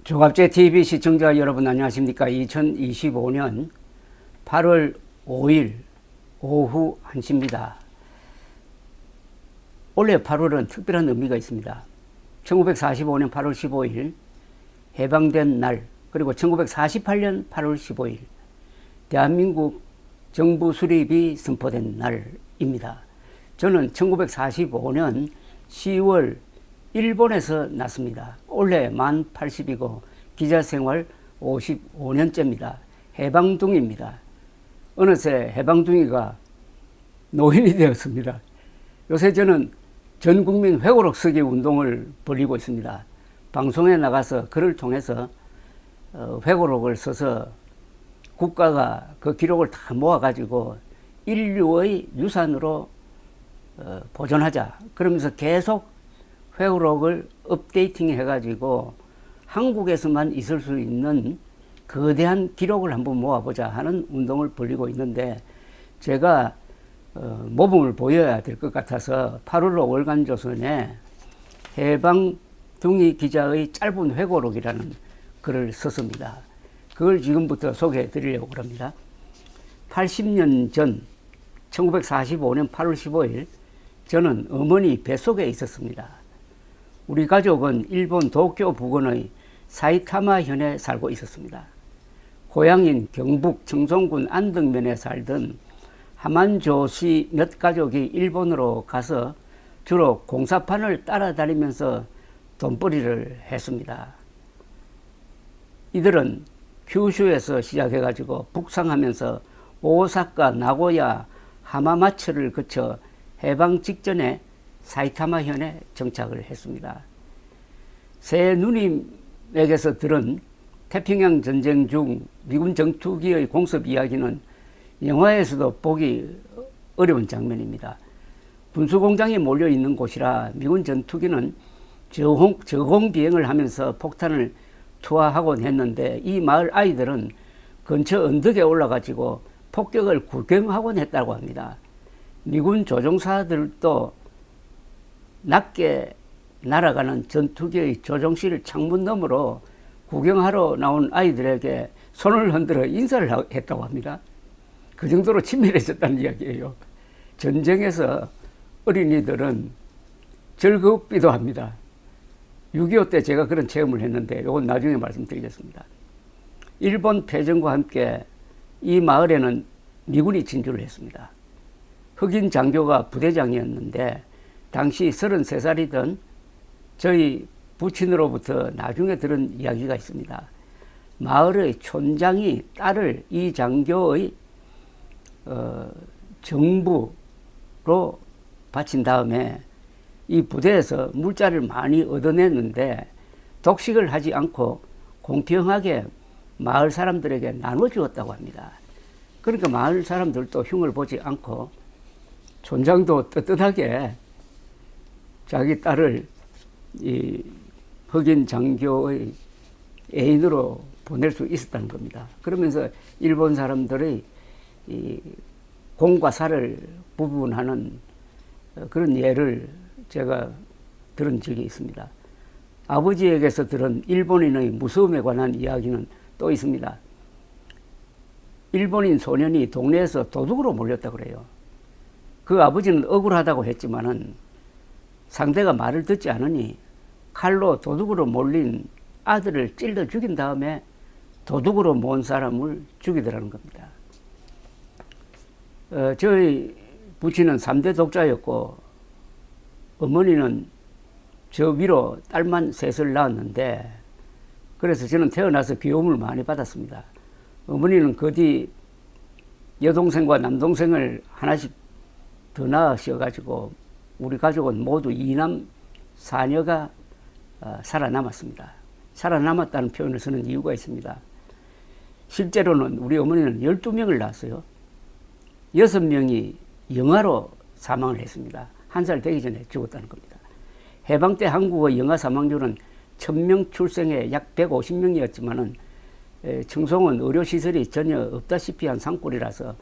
조갑제 TV 시청자 여러분 안녕하십니까? 2025년 8월 5일 오후 1시입니다. 올해 8월은 특별한 의미가 있습니다. 1945년 8월 15일 해방된 날, 그리고 1948년 8월 15일 대한민국 정부 수립이 선포된 날입니다. 저는 1945년 10월 일본에서 났습니다. 올해 만 80이고 기자생활 55년째입니다. 해방둥이입니다. 어느새 해방둥이가 노인이 되었습니다. 요새 저는 전국민 회고록 쓰기 운동을 벌이고 있습니다. 방송에 나가서 글을 통해서 회고록을 써서 국가가 그 기록을 다 모아가지고 인류의 유산으로 보존하자. 그러면서 계속 회고록을 업데이팅 해가지고 한국에서만 있을 수 있는 거대한 기록을 한번 모아보자 하는 운동을 벌이고 있는데, 제가 모범을 보여야 될 것 같아서 8월로 월간조선에 해방둥이 기자의 짧은 회고록이라는 글을 썼습니다. 그걸 지금부터 소개해 드리려고 합니다. 80년 전 1945년 8월 15일 저는 어머니 뱃속에 있었습니다. 우리 가족은 일본 도쿄 부근의 사이타마 현에 살고 있었습니다. 고향인 경북 청송군 안덕면에 살던 하만조씨 몇 가족이 일본으로 가서 주로 공사판을 따라다니면서 돈벌이를 했습니다. 이들은 규슈에서 시작해가지고 북상하면서 오사카, 나고야, 하마마츠를 거쳐 해방 직전에 사이타마 현에 정착을 했습니다. 새 누님에게서 들은 태평양 전쟁 중 미군 전투기의 공습 이야기는 영화에서도 보기 어려운 장면입니다. 군수공장이 몰려있는 곳이라 미군 전투기는 저공 비행을 하면서 폭탄을 투하하곤 했는데, 이 마을 아이들은 근처 언덕에 올라가지고 폭격을 구경하곤 했다고 합니다. 미군 조종사들도 낮게 날아가는 전투기의 조종실 창문 너머로 구경하러 나온 아이들에게 손을 흔들어 인사를 했다고 합니다. 그 정도로 친밀해졌다는 이야기예요. 전쟁에서 어린이들은 즐겁기도 합니다. 6.25 때 제가 그런 체험을 했는데 이건 나중에 말씀드리겠습니다. 일본 패전과 함께 이 마을에는 미군이 진주를 했습니다. 흑인 장교가 부대장이었는데 당시 33살이던 저희 부친으로부터 나중에 들은 이야기가 있습니다. 마을의 촌장이 딸을 이 장교의 정부로 바친 다음에 이 부대에서 물자를 많이 얻어냈는데 독식을 하지 않고 공평하게 마을 사람들에게 나눠주었다고 합니다. 그러니까 마을 사람들도 흉을 보지 않고 촌장도 떳떳하게 자기 딸을 이 흑인 장교의 애인으로 보낼 수 있었다는 겁니다. 그러면서 일본 사람들의 이 공과 사를 구분하는 그런 예를 제가 들은 적이 있습니다. 아버지에게서 들은 일본인의 무서움에 관한 이야기는 또 있습니다. 일본인 소년이 동네에서 도둑으로 몰렸다고 그래요. 그 아버지는 억울하다고 했지만은 상대가 말을 듣지 않으니 칼로 도둑으로 몰린 아들을 찔러 죽인 다음에 도둑으로 모은 사람을 죽이더라는 겁니다. 저희 부친은 3대 독자였고 어머니는 저 위로 딸만 셋을 낳았는데, 그래서 저는 태어나서 귀여움을 많이 받았습니다. 어머니는 그 뒤 여동생과 남동생을 하나씩 더 낳으셔가지고 우리 가족은 모두 2남 4녀가 살아남았습니다. 살아남았다는 표현을 쓰는 이유가 있습니다. 실제로는 우리 어머니는 12명을 낳았어요. 6명이 영아로 사망을 했습니다. 1살 되기 전에 죽었다는 겁니다. 해방 때 한국의 영아 사망률은 1000명 출생에 약 150명이었지만은 청송은 의료시설이 전혀 없다시피 한 산골이라서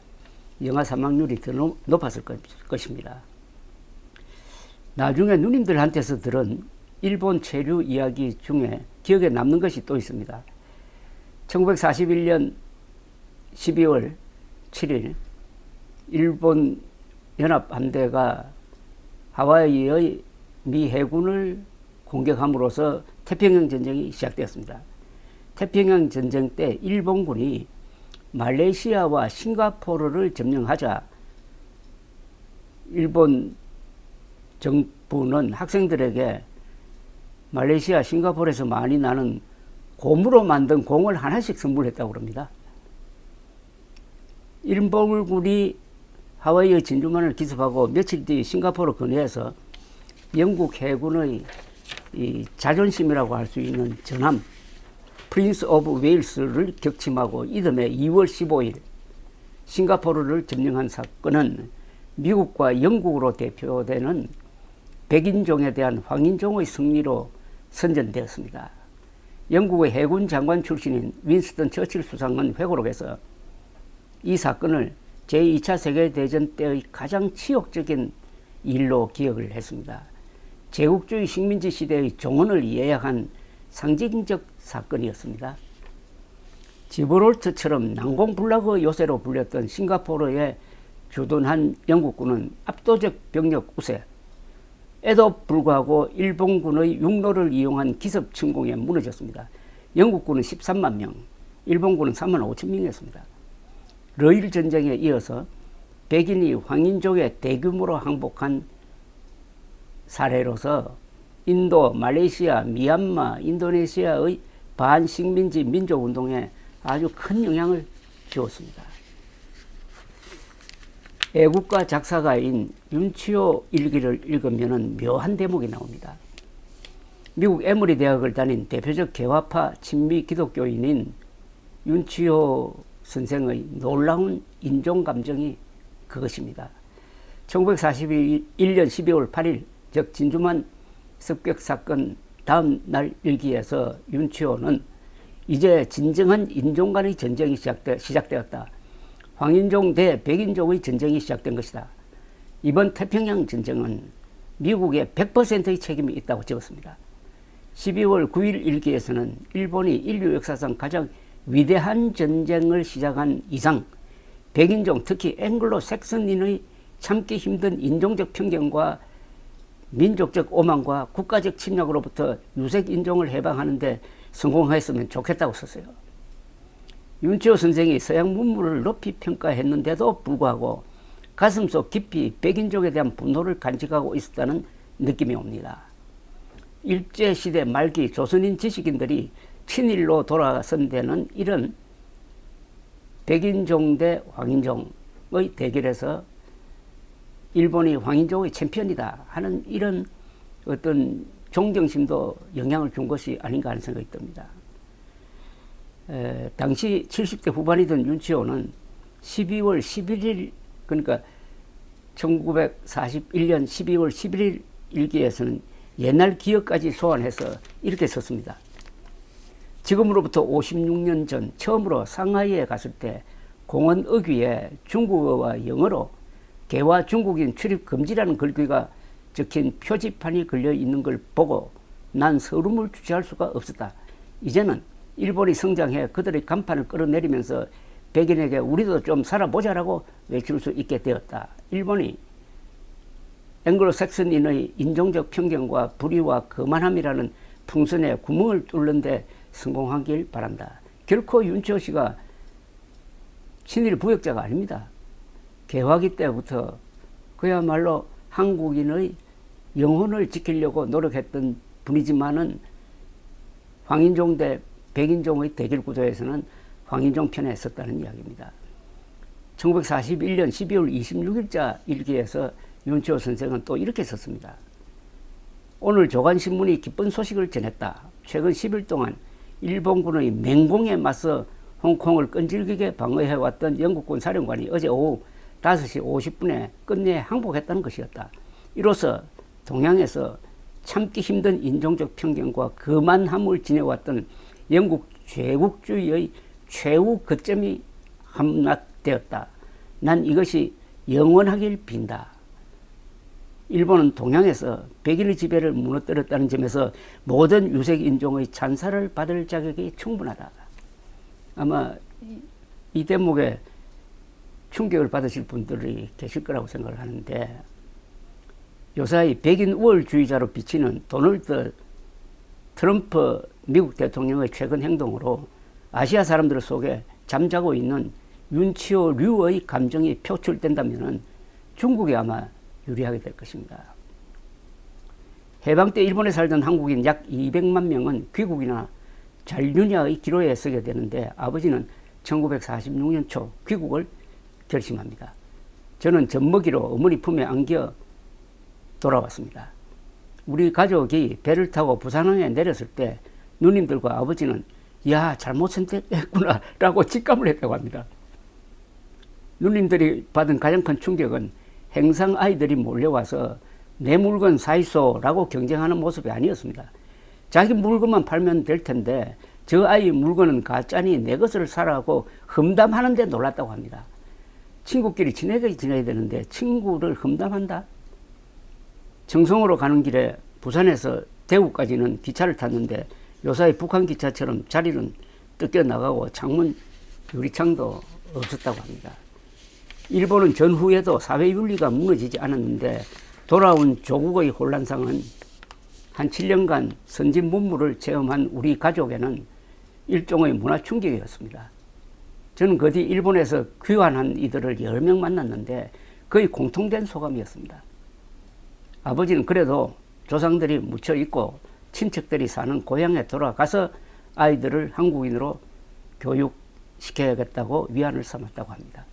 영아 사망률이 더 높았을 것입니다. 나중에 누님들한테서 들은 일본 체류 이야기 중에 기억에 남는 것이 또 있습니다. 1941년 12월 7일 일본 연합함대가 하와이의 미 해군을 공격함으로써 태평양 전쟁이 시작되었습니다. 태평양 전쟁 때 일본군이 말레이시아와 싱가포르를 점령하자 일본 정부는 학생들에게 말레이시아, 싱가포르에서 많이 나는 곰으로 만든 공을 하나씩 선물했다고 합니다. 일본군이 하와이의 진주만을 기습하고 며칠 뒤 싱가포르 근해에서 영국 해군의 이 자존심이라고 할 수 있는 전함 프린스 오브 웨일스를 격침하고 이듬해 2월 15일 싱가포르를 점령한 사건은 미국과 영국으로 대표되는 백인종에 대한 황인종의 승리로 선전되었습니다. 영국의 해군 장관 출신인 윈스턴 처칠 수상은 회고록에서 이 사건을 제2차 세계대전 때의 가장 치욕적인 일로 기억을 했습니다. 제국주의 식민지 시대의 종언을 예약한 상징적 사건이었습니다. 지브롤터처럼 난공불락의 요새로 불렸던 싱가포르에 주둔한 영국군은 압도적 병력 우세에도 불구하고 일본군의 육로를 이용한 기습 침공에 무너졌습니다. 영국군은 13만 명, 일본군은 3만 5천 명이었습니다. 러일 전쟁에 이어서 백인이 황인족에 대규모로 항복한 사례로서 인도, 말레이시아, 미얀마, 인도네시아의 반식민지 민족운동에 아주 큰 영향을 주었습니다. 애국가 작사가인 윤치호 일기를 읽으면 묘한 대목이 나옵니다. 미국 에머리 대학을 다닌 대표적 개화파 친미 기독교인인 윤치호 선생의 놀라운 인종감정이 그것입니다. 1941년 12월 8일 즉 진주만 습격 사건 다음 날 일기에서 윤치호는 이제 진정한 인종 간의 전쟁이 시작되었다. 황인종 대 백인종의 전쟁이 시작된 것이다. 이번 태평양 전쟁은 미국의 100%의 책임이 있다고 적었습니다. 12월 9일 일기에서는 일본이 인류 역사상 가장 위대한 전쟁을 시작한 이상 백인종 특히 앵글로 색슨인의 참기 힘든 인종적 편견과 민족적 오만과 국가적 침략으로부터 유색 인종을 해방하는 데 성공했으면 좋겠다고 썼어요. 윤치호 선생이 서양 문물을 높이 평가했는데도 불구하고 가슴속 깊이 백인족에 대한 분노를 간직하고 있었다는 느낌이 옵니다. 일제시대 말기 조선인 지식인들이 친일로 돌아선 데는 이런 백인종 대 황인종의 대결에서 일본이 황인종의 챔피언이다 하는 이런 어떤 존경심도 영향을 준 것이 아닌가 하는 생각이 듭니다. 당시 70대 후반이던 윤치호는 12월 11일 그러니까 1941년 12월 11일 일기에서는 옛날 기억까지 소환해서 이렇게 썼습니다. 지금으로부터 56년 전 처음으로 상하이에 갔을 때 공원 어귀에 중국어와 영어로 개화 중국인 출입 금지라는 글귀가 적힌 표지판이 걸려 있는 걸 보고 난 서름을 주체할 수가 없었다. 이제는 일본이 성장해 그들의 간판을 끌어내리면서 백인에게 우리도 좀 살아보자라고 외칠 수 있게 되었다. 일본이 앵글로색슨인의 인종적 편견과 불의와 거만함이라는 풍선에 구멍을 뚫는 데 성공하길 바란다. 결코 윤치호 씨가 친일 부역자가 아닙니다. 개화기 때부터 그야말로 한국인의 영혼을 지키려고 노력했던 분이지만은 황인종 대 백인종의 대결 구도에서는 황인종 편에 섰다는 이야기입니다. 1941년 12월 26일자 일기에서 윤치호 선생은 또 이렇게 썼습니다. 오늘 조간신문이 기쁜 소식을 전했다. 최근 10일 동안 일본군의 맹공에 맞서 홍콩을 끈질기게 방어해왔던 영국군 사령관이 어제 오후 5시 50분에 끝내 항복했다는 것이었다. 이로써 동양에서 참기 힘든 인종적 편견과 거만함을 지내왔던 영국 제국주의의 최후 거점이 함락되었다. 난 이것이 영원하길 빈다. 일본은 동양에서 백인의 지배를 무너뜨렸다는 점에서 모든 유색 인종의 찬사를 받을 자격이 충분하다. 아마 이 대목에 충격을 받으실 분들이 계실 거라고 생각을 하는데, 요사이 백인 우월주의자로 비치는 도널드 트럼프 미국 대통령의 최근 행동으로 아시아 사람들 속에 잠자고 있는 윤치호 류의 감정이 표출된다면 중국이 아마 유리하게 될 것입니다. 해방 때 일본에 살던 한국인 약 200만 명은 귀국이나 잔류냐의 기로에 서게 되는데, 아버지는 1946년 초 귀국을 결심합니다. 저는 젖먹이로 어머니 품에 안겨 돌아왔습니다. 우리 가족이 배를 타고 부산항에 내렸을 때 누님들과 아버지는 야, 잘못 선택했구나 라고 직감을 했다고 합니다. 누님들이 받은 가장 큰 충격은 행상 아이들이 몰려와서 내 물건 사이소 라고 경쟁하는 모습이 아니었습니다. 자기 물건만 팔면 될 텐데 저 아이 물건은 가짜니 내 것을 사라고 험담하는데 놀랐다고 합니다. 친구끼리 친하게 지내야 되는데 친구를 험담한다? 정성으로 가는 길에 부산에서 대구까지는 기차를 탔는데 요사이 북한 기차처럼 자리는 뜯겨 나가고 창문 유리창도 없었다고 합니다. 일본은 전후에도 사회윤리가 무너지지 않았는데 돌아온 조국의 혼란상은 한 7년간 선진 문물을 체험한 우리 가족에는 일종의 문화 충격이었습니다. 저는 그 뒤 일본에서 귀환한 이들을 여러 명 만났는데 거의 공통된 소감이었습니다. 아버지는 그래도 조상들이 묻혀 있고 친척들이 사는 고향에 돌아가서 아이들을 한국인으로 교육시켜야겠다고 위안을 삼았다고 합니다.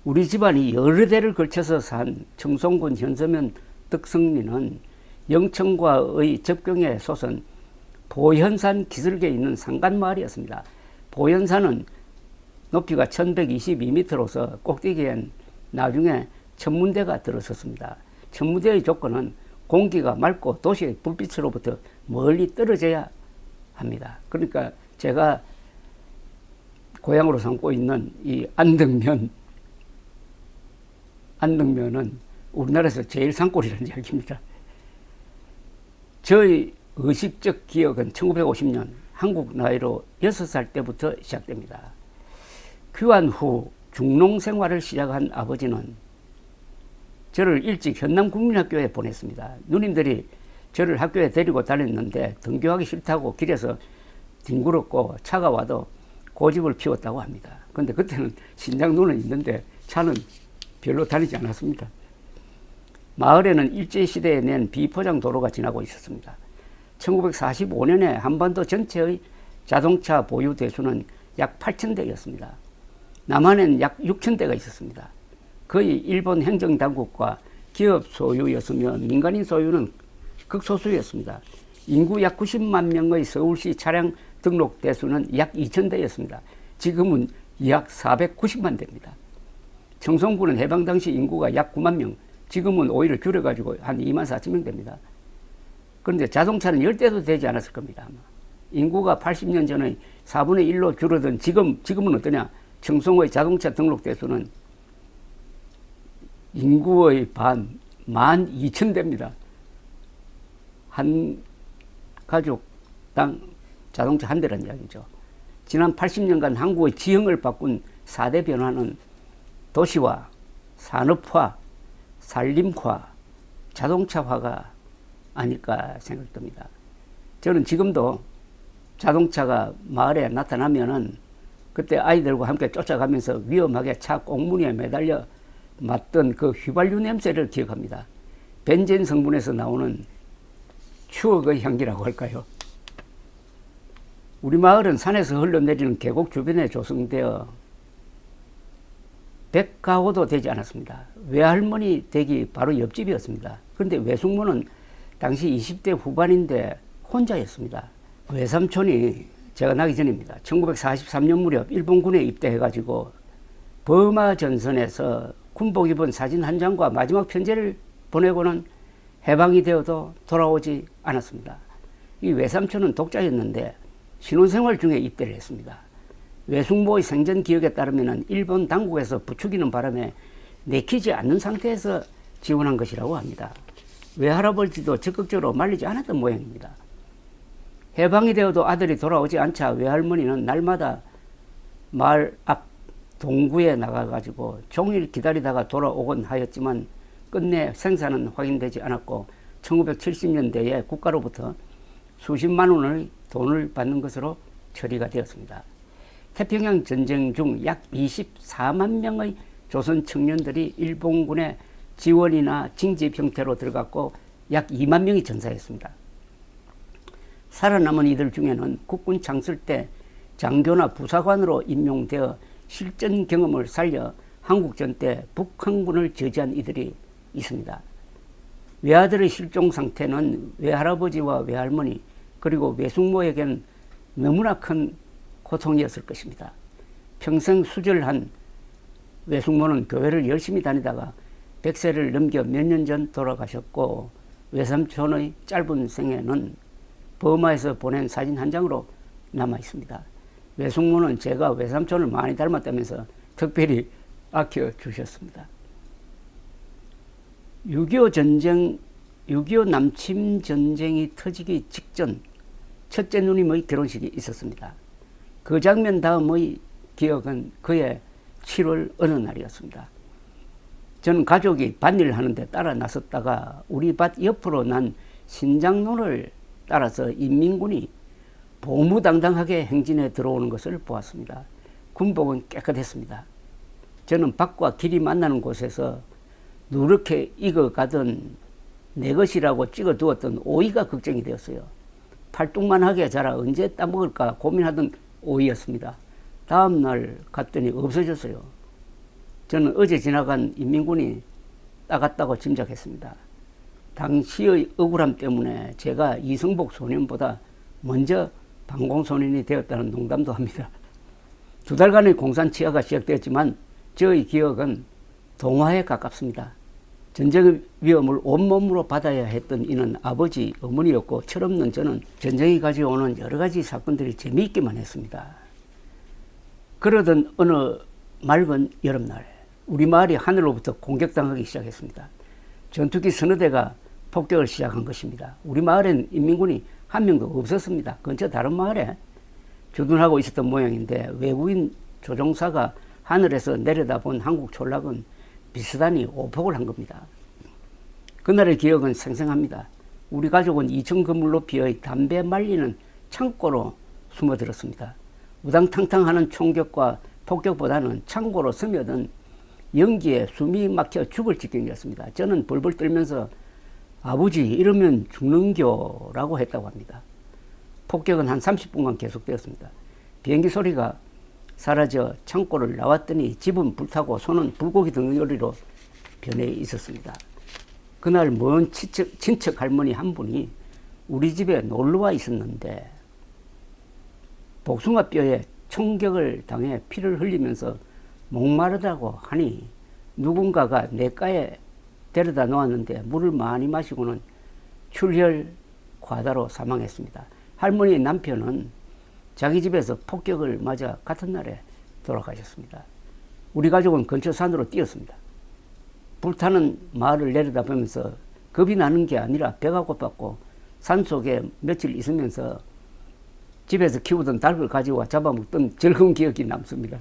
우리 집안이 여러 대를 걸쳐서 산 청송군 현서면 덕성리는 영천과의 접경에 솟은 보현산 기슭에 있는 산간마을이었습니다. 보현산은 높이가 1122m로서 꼭대기엔 나중에 천문대가 들어섰습니다. 천문대의 조건은 공기가 맑고 도시의 불빛으로부터 멀리 떨어져야 합니다. 그러니까 제가 고향으로 삼고 있는 이 안덕면은 우리나라에서 제일 산골이라는 이야기입니다. 저의 의식적 기억은 1950년 한국 나이로 6살 때부터 시작됩니다. 귀환 후 중농 생활을 시작한 아버지는 저를 일찍 현남국민학교에 보냈습니다. 누님들이 저를 학교에 데리고 다녔는데 등교하기 싫다고 길에서 뒹굴었고 차가 와도 고집을 피웠다고 합니다. 그런데 그때는 신장로는 있는데 차는 별로 다니지 않았습니다. 마을에는 일제시대에 낸 비포장 도로가 지나고 있었습니다. 1945년에 한반도 전체의 자동차 보유 대수는 약 8,000대였습니다. 남한엔 약 6,000대가 있었습니다. 거의 일본 행정당국과 기업 소유였으며 민간인 소유는 극소수였습니다. 인구 약 90만 명의 서울시 차량 등록 대수는 약 2,000대였습니다. 지금은 약 490만 대입니다. 청송군은 해방 당시 인구가 약 9만 명, 지금은 오히려 줄여가지고 한 2만 4천 명 됩니다. 그런데 자동차는 10대도 되지 않았을 겁니다. 아마. 인구가 80년 전의 4분의 1로 줄어든 지금은 어떠냐? 청송의 자동차 등록 대수는 인구의 반, 12,000대입니다. 한 가족당 자동차 한 대라는 이야기죠. 지난 80년간 한국의 지형을 바꾼 4대 변화는 도시화, 산업화, 산림화, 자동차화가 아닐까 생각됩니다. 저는 지금도 자동차가 마을에 나타나면은 그때 아이들과 함께 쫓아가면서 위험하게 차 꽁무니에 매달려 맡던 그 휘발유 냄새를 기억합니다. 벤젠 성분에서 나오는 추억의 향기라고 할까요? 우리 마을은 산에서 흘러내리는 계곡 주변에 조성되어 100가구도 되지 않았습니다. 외할머니 댁이 바로 옆집이었습니다. 그런데 외숙모는 당시 20대 후반인데 혼자였습니다. 외삼촌이 제가 나기 전입니다. 1943년 무렵 일본군에 입대해가지고 버마 전선에서 군복 입은 사진 한 장과 마지막 편지를 보내고는 해방이 되어도 돌아오지 않았습니다. 이 외삼촌은 독자였는데 신혼생활 중에 입대를 했습니다. 외숙모의 생전 기억에 따르면 일본 당국에서 부추기는 바람에 내키지 않는 상태에서 지원한 것이라고 합니다. 외할아버지도 적극적으로 말리지 않았던 모양입니다. 해방이 되어도 아들이 돌아오지 않자 외할머니는 날마다 마을 앞 동구에 나가가지고 종일 기다리다가 돌아오곤 하였지만 끝내 생사는 확인되지 않았고 1970년대에 국가로부터 수십만 원의 돈을 받는 것으로 처리가 되었습니다. 태평양 전쟁 중 약 24만 명의 조선 청년들이 일본군의 지원이나 징집 형태로 들어갔고 약 2만 명이 전사했습니다. 살아남은 이들 중에는 국군 창설 때 장교나 부사관으로 임용되어 실전 경험을 살려 한국전 때 북한군을 저지한 이들이 있습니다. 외아들의 실종 상태는 외할아버지와 외할머니 그리고 외숙모에게는 너무나 큰 고통이었을 것입니다. 평생 수절한 외숙모는 교회를 열심히 다니다가 100세를 넘겨 몇 년 전 돌아가셨고 외삼촌의 짧은 생애는 버마에서 보낸 사진 한 장으로 남아 있습니다. 외숙모는 제가 외삼촌을 많이 닮았다면서 특별히 아껴주셨습니다. 6.25 남침 전쟁이 터지기 직전 첫째 누님의 결혼식이 있었습니다. 그 장면 다음의 기억은 그의 7월 어느 날이었습니다. 저는 가족이 밭일을 하는데 따라 나섰다가 우리 밭 옆으로 난 신장로를 따라서 인민군이 보무당당하게 행진해 들어오는 것을 보았습니다. 군복은 깨끗했습니다. 저는 밭과 길이 만나는 곳에서 누렇게 익어가던 내 것이라고 찍어두었던 오이가 걱정이 되었어요. 팔뚝만하게 자라 언제 따먹을까 고민하던 오이였습니다. 다음날 갔더니 없어졌어요. 저는 어제 지나간 인민군이 따갔다고 짐작했습니다. 당시의 억울함 때문에 제가 이승복 소년보다 먼저 방공소년이 되었다는 농담도 합니다. 2달간의 공산 치하가 시작되었지만 저의 기억은 동화에 가깝습니다. 전쟁의 위험을 온몸으로 받아야 했던 이는 아버지, 어머니였고 철없는 저는 전쟁이 가져오는 여러 가지 사건들이 재미있기만 했습니다. 그러던 어느 맑은 여름날 우리 마을이 하늘로부터 공격당하기 시작했습니다. 전투기 서너 대가 폭격을 시작한 것입니다. 우리 마을엔 인민군이 한 명도 없었습니다. 근처 다른 마을에 주둔하고 있었던 모양인데 외국인 조종사가 하늘에서 내려다본 한국 촌락은 비슷하니 오폭을 한 겁니다. 그날의 기억은 생생합니다. 우리 가족은 2층 건물 높이의 담배 말리는 창고로 숨어들었습니다. 우당탕탕하는 총격과 폭격보다는 창고로 스며든 연기에 숨이 막혀 죽을 지경이었습니다. 저는 벌벌 떨면서 아버지 이러면 죽는겨라고 했다고 합니다. 폭격은 한 30분간 계속되었습니다. 비행기 소리가 사라져 창고를 나왔더니 집은 불타고 손은 불고기 덩어리로 변해 있었습니다. 그날 먼 친척 할머니 한 분이 우리 집에 놀러와 있었는데 복숭아뼈에 총격을 당해 피를 흘리면서 목마르다고 하니 누군가가 냇가에 데려다 놓았는데 물을 많이 마시고는 출혈 과다로 사망했습니다. 할머니의 남편은 자기 집에서 폭격을 맞아 같은 날에 돌아가셨습니다. 우리 가족은 근처 산으로 뛰었습니다. 불타는 마을을 내려다보면서 겁이 나는 게 아니라 배가 고팠고 산속에 며칠 있으면서 집에서 키우던 닭을 가지고 잡아먹던 즐거운 기억이 남습니다.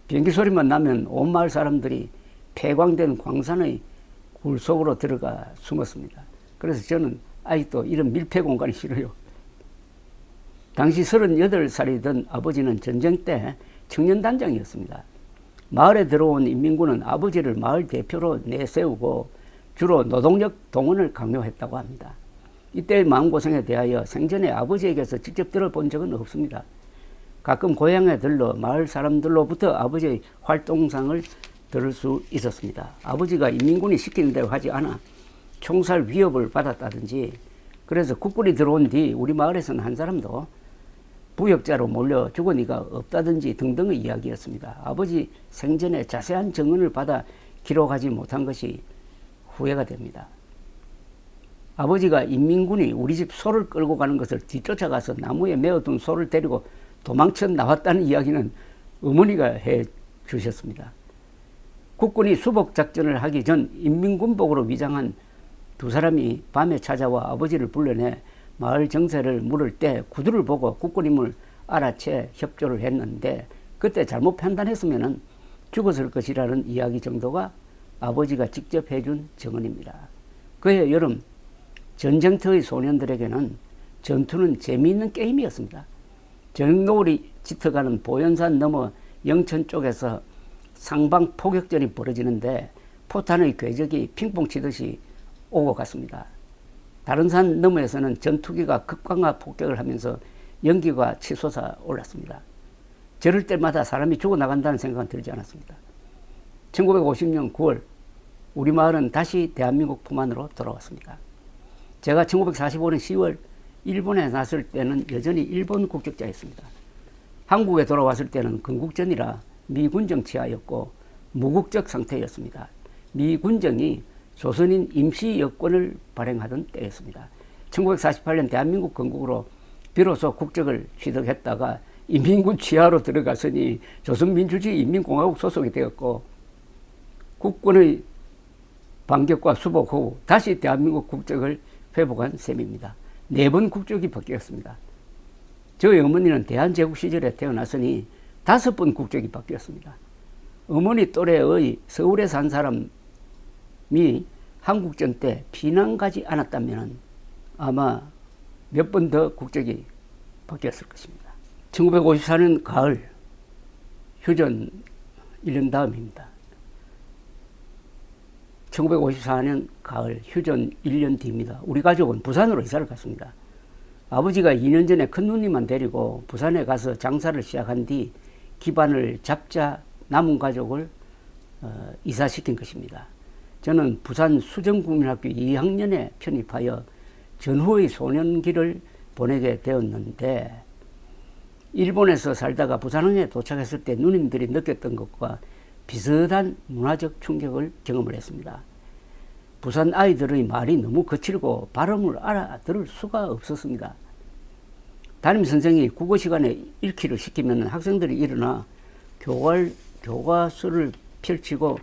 비행기 소리만 나면 온 마을 사람들이 폐광된 광산의 굴 속으로 들어가 숨었습니다. 그래서 저는 아직도 이런 밀폐 공간이 싫어요. 당시 38살이던 아버지는 전쟁 때 청년단장이었습니다. 마을에 들어온 인민군은 아버지를 마을 대표로 내세우고 주로 노동력 동원을 강요했다고 합니다. 이때의 마음고생에 대하여 생전에 아버지에게서 직접 들어본 적은 없습니다. 가끔 고향에 들러 마을 사람들로부터 아버지의 활동상을 들을 수 있었습니다. 아버지가 인민군이 시키는 대로 하지 않아 총살 위협을 받았다든지, 그래서 국군이 들어온 뒤 우리 마을에서는 한 사람도 부역자로 몰려 죽은 이가 없다든지 등등의 이야기였습니다. 아버지 생전에 자세한 증언을 받아 기록하지 못한 것이 후회가 됩니다. 아버지가 인민군이 우리 집 소를 끌고 가는 것을 뒤쫓아가서 나무에 메어둔 소를 데리고 도망쳐 나왔다는 이야기는 어머니가 해 주셨습니다. 국군이 수복작전을 하기 전 인민군복으로 위장한 두 사람이 밤에 찾아와 아버지를 불러내 마을 정세를 물을 때 구두를 보고 국군임을 알아채 협조를 했는데 그때 잘못 판단했으면 죽었을 것이라는 이야기 정도가 아버지가 직접 해준 증언입니다. 그해 여름 전쟁터의 소년들에게는 전투는 재미있는 게임이었습니다. 저녁노을이 짙어가는 보현산 너머 영천 쪽에서 상방 포격전이 벌어지는데 포탄의 궤적이 핑퐁 치듯이 오고 갔습니다. 다른 산 너머에서는 전투기가 극강화 폭격을 하면서 연기가 치솟아 올랐습니다. 저럴 때마다 사람이 죽어나간다는 생각은 들지 않았습니다. 1950년 9월 우리 마을은 다시 대한민국 품 안으로 돌아왔습니다. 제가 1945년 10월 일본에 났을 때는 여전히 일본 국적자였습니다. 한국에 돌아왔을 때는 건국전이라 미군정 치하였고 무국적 상태였습니다. 미군정이 조선인 임시 여권을 발행하던 때였습니다. 1948년 대한민국 건국으로 비로소 국적을 취득했다가 인민군 치하로 들어갔으니 조선민주주의 인민공화국 소속이 되었고 국군의 반격과 수복 후 다시 대한민국 국적을 회복한 셈입니다. 4번 국적이 바뀌었습니다. 저희 어머니는 대한제국 시절에 태어났으니 5번 국적이 바뀌었습니다. 어머니 또래의 서울에 산 사람이 한국전 때 피난 가지 않았다면 아마 몇 번 더 국적이 바뀌었을 것입니다. 1954년 가을 휴전 1년 다음입니다. 1954년 가을 휴전 1년 뒤입니다. 우리 가족은 부산으로 이사를 갔습니다. 아버지가 2년 전에 큰누님만 데리고 부산에 가서 장사를 시작한 뒤 기반을 잡자 남은 가족을 이사시킨 것입니다. 저는 부산 수정국민학교 2학년에 편입하여 전후의 소년기를 보내게 되었는데 일본에서 살다가 부산항에 도착했을 때 누님들이 느꼈던 것과 비슷한 문화적 충격을 경험을 했습니다. 부산 아이들의 말이 너무 거칠고 발음을 알아들을 수가 없었습니다. 담임선생이 국어 시간에 읽기를 시키면 학생들이 일어나 교과서를 펼치고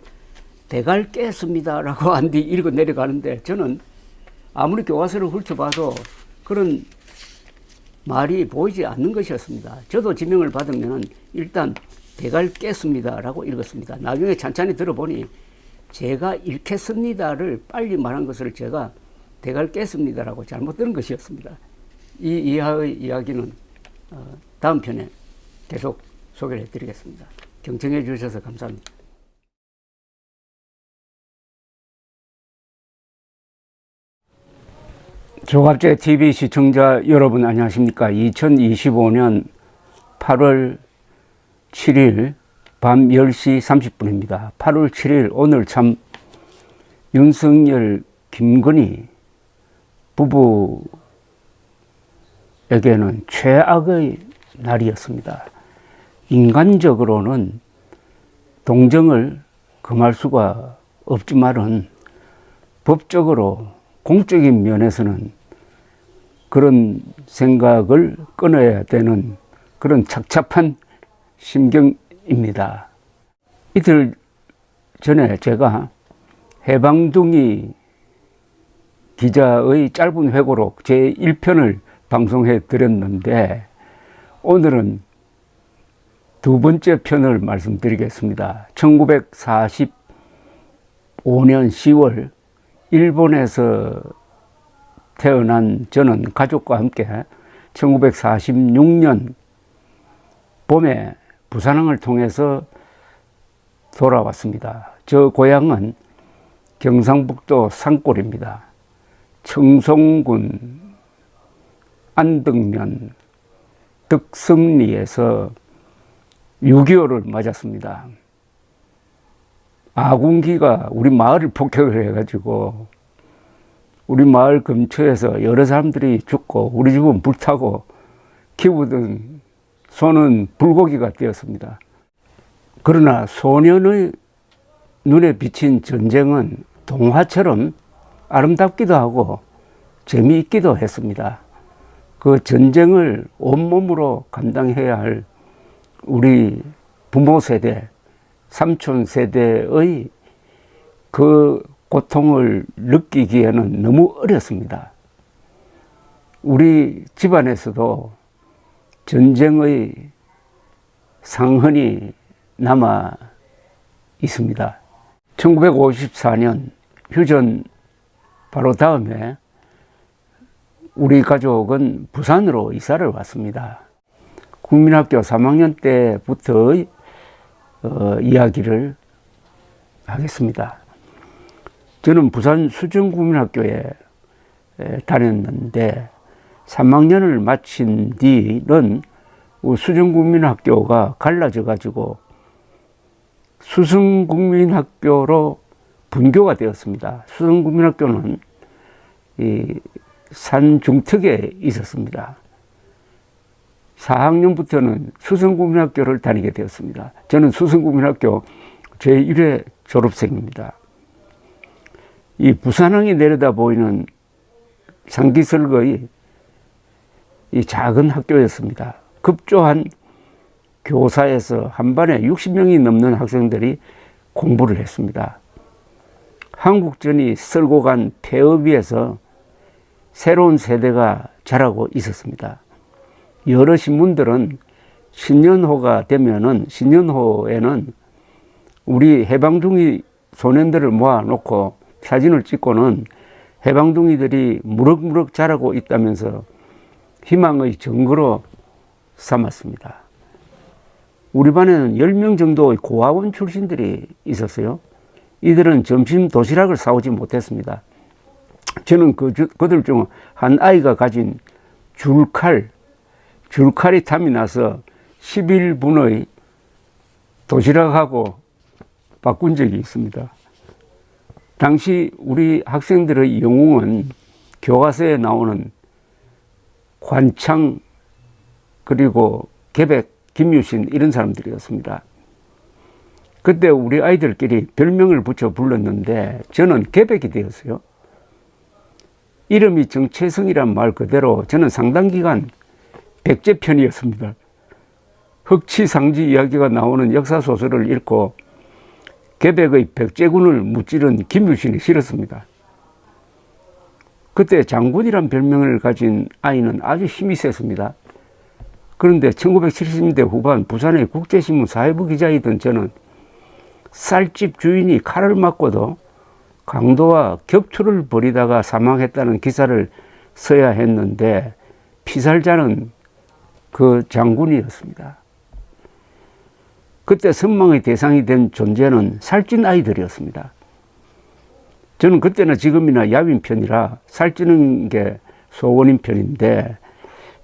대갈 깼습니다 라고 한 뒤 읽어 내려가는데 저는 아무리 교과서를 훑어봐도 그런 말이 보이지 않는 것이었습니다. 저도 지명을 받으면 일단 대갈 깼습니다 라고 읽었습니다. 나중에 찬찬히 들어보니 제가 읽겠습니다를 빨리 말한 것을 제가 대갈 깼습니다 라고 잘못 들은 것이었습니다. 이 이하의 이야기는 다음 편에 계속 소개를 해드리겠습니다. 경청해 주셔서 감사합니다. 조갑제 TV 시청자 여러분 안녕하십니까. 2025년 8월 7일 밤 10시 30분입니다. 8월 7일 오늘 참 윤석열, 김건희 부부에게는 최악의 날이었습니다. 인간적으로는 동정을 금할 수가 없지만은 법적으로 공적인 면에서는 그런 생각을 끊어야 되는 그런 착잡한 심경입니다. 이틀 전에 제가 해방둥이 기자의 짧은 회고록 제1편을 방송해 드렸는데 오늘은 두 번째 편을 말씀드리겠습니다. 1945년 10월 일본에서 태어난 저는 가족과 함께 1946년 봄에 부산항을 통해서 돌아왔습니다. 저 고향은 경상북도 산골입니다. 청송군 안덕면 덕성리에서 6.25를 맞았습니다. 아군기가 우리 마을을 폭격을 해가지고 우리 마을 근처에서 여러 사람들이 죽고 우리 집은 불타고 키우던 소는 불고기가 되었습니다. 그러나 소년의 눈에 비친 전쟁은 동화처럼 아름답기도 하고 재미있기도 했습니다. 그 전쟁을 온몸으로 감당해야 할 우리 부모 세대, 삼촌 세대의 그 고통을 느끼기에는 너무 어렵습니다. 우리 집안에서도 전쟁의 상흔이 남아 있습니다. 1954년 휴전 바로 다음에 우리 가족은 부산으로 이사를 왔습니다. 국민학교 3학년 때부터의 이야기를 하겠습니다. 저는 부산 수정국민학교에 다녔는데 3학년을 마친 뒤는 수정국민학교가 갈라져 가지고 수성국민학교로 분교가 되었습니다. 수성국민학교는 이 산 중턱에 있었습니다. 4학년부터는 수성국민학교를 다니게 되었습니다. 저는 수성국민학교 제1회 졸업생입니다. 이 부산항이 내려다 보이는 상기설거의 이 작은 학교였습니다. 급조한 교사에서 한 반에 60명이 넘는 학생들이 공부를 했습니다. 한국전이 쓸고 간 폐업 위에서 새로운 세대가 자라고 있었습니다. 여러 신문들은 신년호가 되면은 신년호에는 우리 해방둥이 소년들을 모아놓고 사진을 찍고는 해방둥이들이 무럭무럭 자라고 있다면서 희망의 증거로 삼았습니다. 우리 반에는 10명 정도의 고아원 출신들이 있었어요. 이들은 점심 도시락을 사오지 못했습니다. 저는 그들 중 한 아이가 가진 줄칼이 탐이 나서 11분의 도시락하고 바꾼 적이 있습니다. 당시 우리 학생들의 영웅은 교과서에 나오는 관창 그리고 계백, 김유신 이런 사람들이었습니다. 그때 우리 아이들끼리 별명을 붙여 불렀는데 저는 계백이 되었어요. 이름이 정체성이란 말 그대로 저는 상당 기간 백제편이었습니다. 흑치상지 이야기가 나오는 역사소설을 읽고 계백의 백제군을 무찌른 김유신이 싫었습니다. 그때 장군이란 별명을 가진 아이는 아주 힘이 셌습니다. 그런데 1970년대 후반 부산의 국제신문 사회부 기자이던 저는 쌀집 주인이 칼을 맞고도 강도와 격투를 벌이다가 사망했다는 기사를 써야 했는데 피살자는 그 장군이었습니다. 그때 선망의 대상이 된 존재는 살찐 아이들이었습니다. 저는 그때나 지금이나 야윈 편이라 살찌는 게 소원인 편인데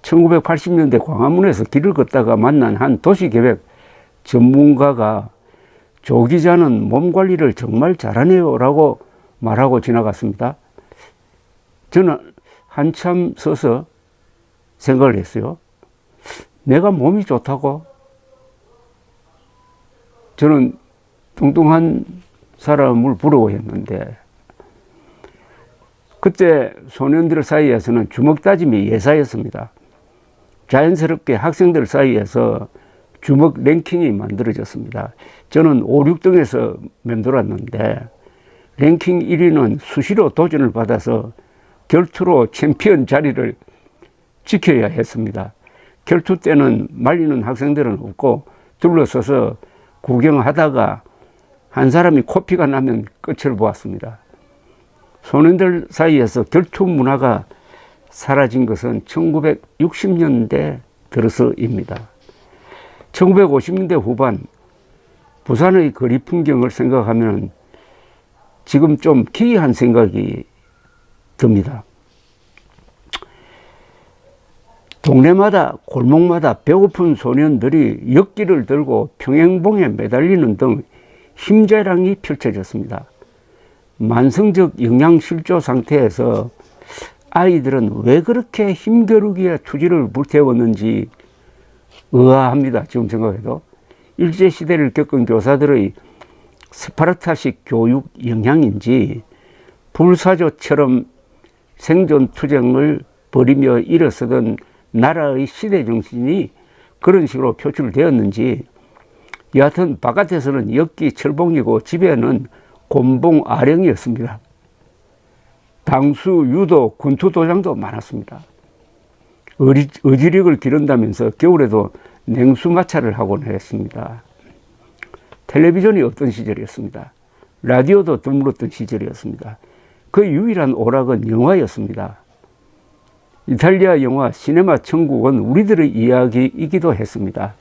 1980년대 광화문에서 길을 걷다가 만난 한 도시계획 전문가가 조 기자는 몸 관리를 정말 잘하네요 라고 말하고 지나갔습니다. 저는 한참 서서 생각을 했어요. 내가 몸이 좋다고? 저는 뚱뚱한 사람을 부러워했는데 그때 소년들 사이에서는 주먹 다짐이 예사였습니다. 자연스럽게 학생들 사이에서 주먹 랭킹이 만들어졌습니다. 저는 5, 6등에서 맴돌았는데 랭킹 1위는 수시로 도전을 받아서 결투로 챔피언 자리를 지켜야 했습니다. 결투 때는 말리는 학생들은 없고 둘러서서 구경하다가 한 사람이 코피가 나면 끝을 보았습니다. 소년들 사이에서 결투 문화가 사라진 것은 1960년대 들어서입니다. 1950년대 후반 부산의 거리 풍경을 생각하면 지금 좀 기이한 생각이 듭니다. 동네마다 골목마다 배고픈 소년들이 역기를 들고 평행봉에 매달리는 등 힘자랑이 펼쳐졌습니다. 만성적 영양실조 상태에서 아이들은 왜 그렇게 힘겨루기에 투지를 불태웠는지 의아합니다. 지금 생각해도. 일제시대를 겪은 교사들의 스파르타식 교육 영향인지 불사조처럼 생존투쟁을 벌이며 일어서던 나라의 시대정신이 그런 식으로 표출되었는지 여하튼 바깥에서는 엽기 철봉이고 집에는 곤봉 아령이었습니다. 당수, 유도, 군투 도장도 많았습니다. 의지력을 기른다면서 겨울에도 냉수 마찰을 하곤 했습니다. 텔레비전이 없던 시절이었습니다. 라디오도 드물었던 시절이었습니다. 그 유일한 오락은 영화였습니다. 이탈리아 영화 시네마 천국은 우리들의 이야기이기도 했습니다.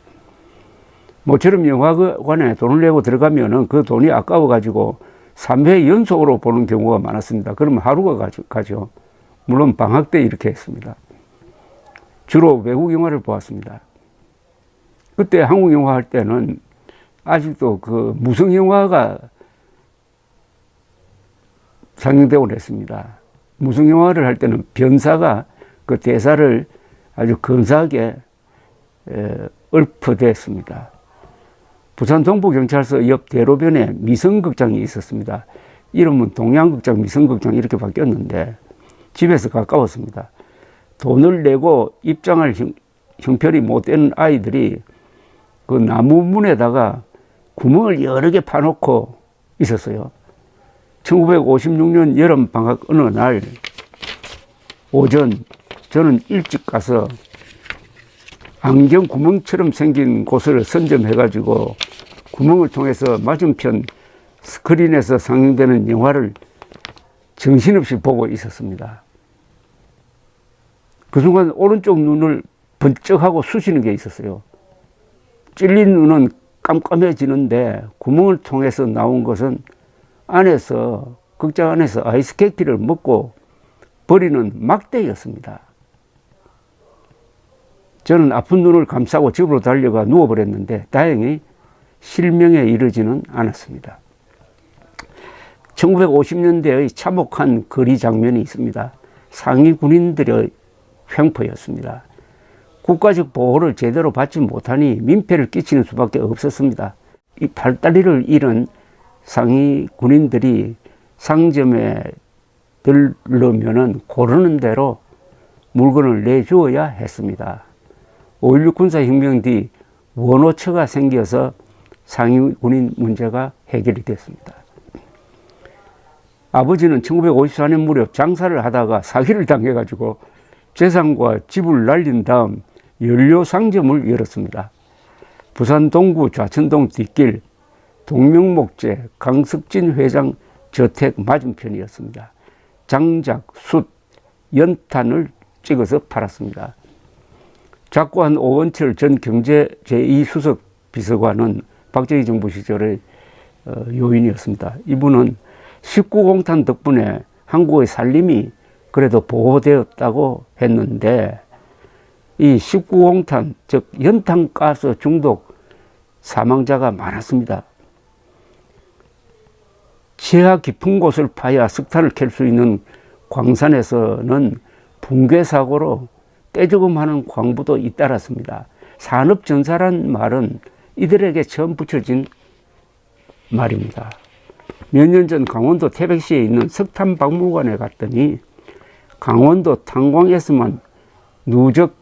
모처럼 영화관에 돈을 내고 들어가면은 그 돈이 아까워가지고 3회 연속으로 보는 경우가 많았습니다. 그러면 하루가 가죠. 물론 방학 때 이렇게 했습니다. 주로 외국 영화를 보았습니다. 그때 한국 영화 할 때는 아직도 그 무성 영화가 상영되곤 했습니다. 무성 영화를 할 때는 변사가 그 대사를 아주 근사하게 읊어댔습니다. 부산 동부경찰서 옆 대로변에 미성극장이 있었습니다. 이름은 동양극장, 미성극장 이렇게 바뀌었는데 집에서 가까웠습니다. 돈을 내고 입장할 형편이 못 되는 아이들이 그 나무 문에다가 구멍을 여러 개 파놓고 있었어요. 1956년 여름 방학 어느 날 오전 저는 일찍 가서 안경 구멍처럼 생긴 곳을 선점해가지고 구멍을 통해서 맞은편 스크린에서 상영되는 영화를 정신없이 보고 있었습니다. 그 순간 오른쪽 눈을 번쩍하고 쑤시는 게 있었어요. 찔린 눈은 깜깜해지는데 구멍을 통해서 나온 것은 안에서 극장 안에서 아이스케이크를 먹고 버리는 막대였습니다. 저는 아픈 눈을 감싸고 집으로 달려가 누워버렸는데 다행히 실명에 이르지는 않았습니다. 1950년대의 참혹한 거리 장면이 있습니다. 상위 군인들의 횡포였습니다. 국가적 보호를 제대로 받지 못하니 민폐를 끼치는 수밖에 없었습니다. 이 팔다리를 잃은 상위 군인들이 상점에 들르면은 고르는 대로 물건을 내주어야 했습니다. 5.16 군사혁명 뒤 원호처가 생겨서 상위 군인 문제가 해결이 됐습니다. 아버지는 1954년 무렵 장사를 하다가 사기를 당해가지고 재산과 집을 날린 다음 연료 상점을 열었습니다. 부산 동구 좌천동 뒷길 동명목재 강석진 회장 저택 맞은편이었습니다. 장작, 숯, 연탄을 찍어서 팔았습니다. 작고한 오원철 전 경제 제2수석 비서관은 박정희 정부 시절의 요인이었습니다. 이분은 19공탄 덕분에 한국의 살림이 그래도 보호되었다고 했는데 이 19공탄, 즉 연탄가스 중독 사망자가 많았습니다. 지하 깊은 곳을 파야 석탄을 캘 수 있는 광산에서는 붕괴 사고로 떼죽음하는 광부도 잇따랐습니다. 산업전사란 말은 이들에게 처음 붙여진 말입니다. 몇 년 전 강원도 태백시에 있는 석탄박물관에 갔더니 강원도 탄광에서만 누적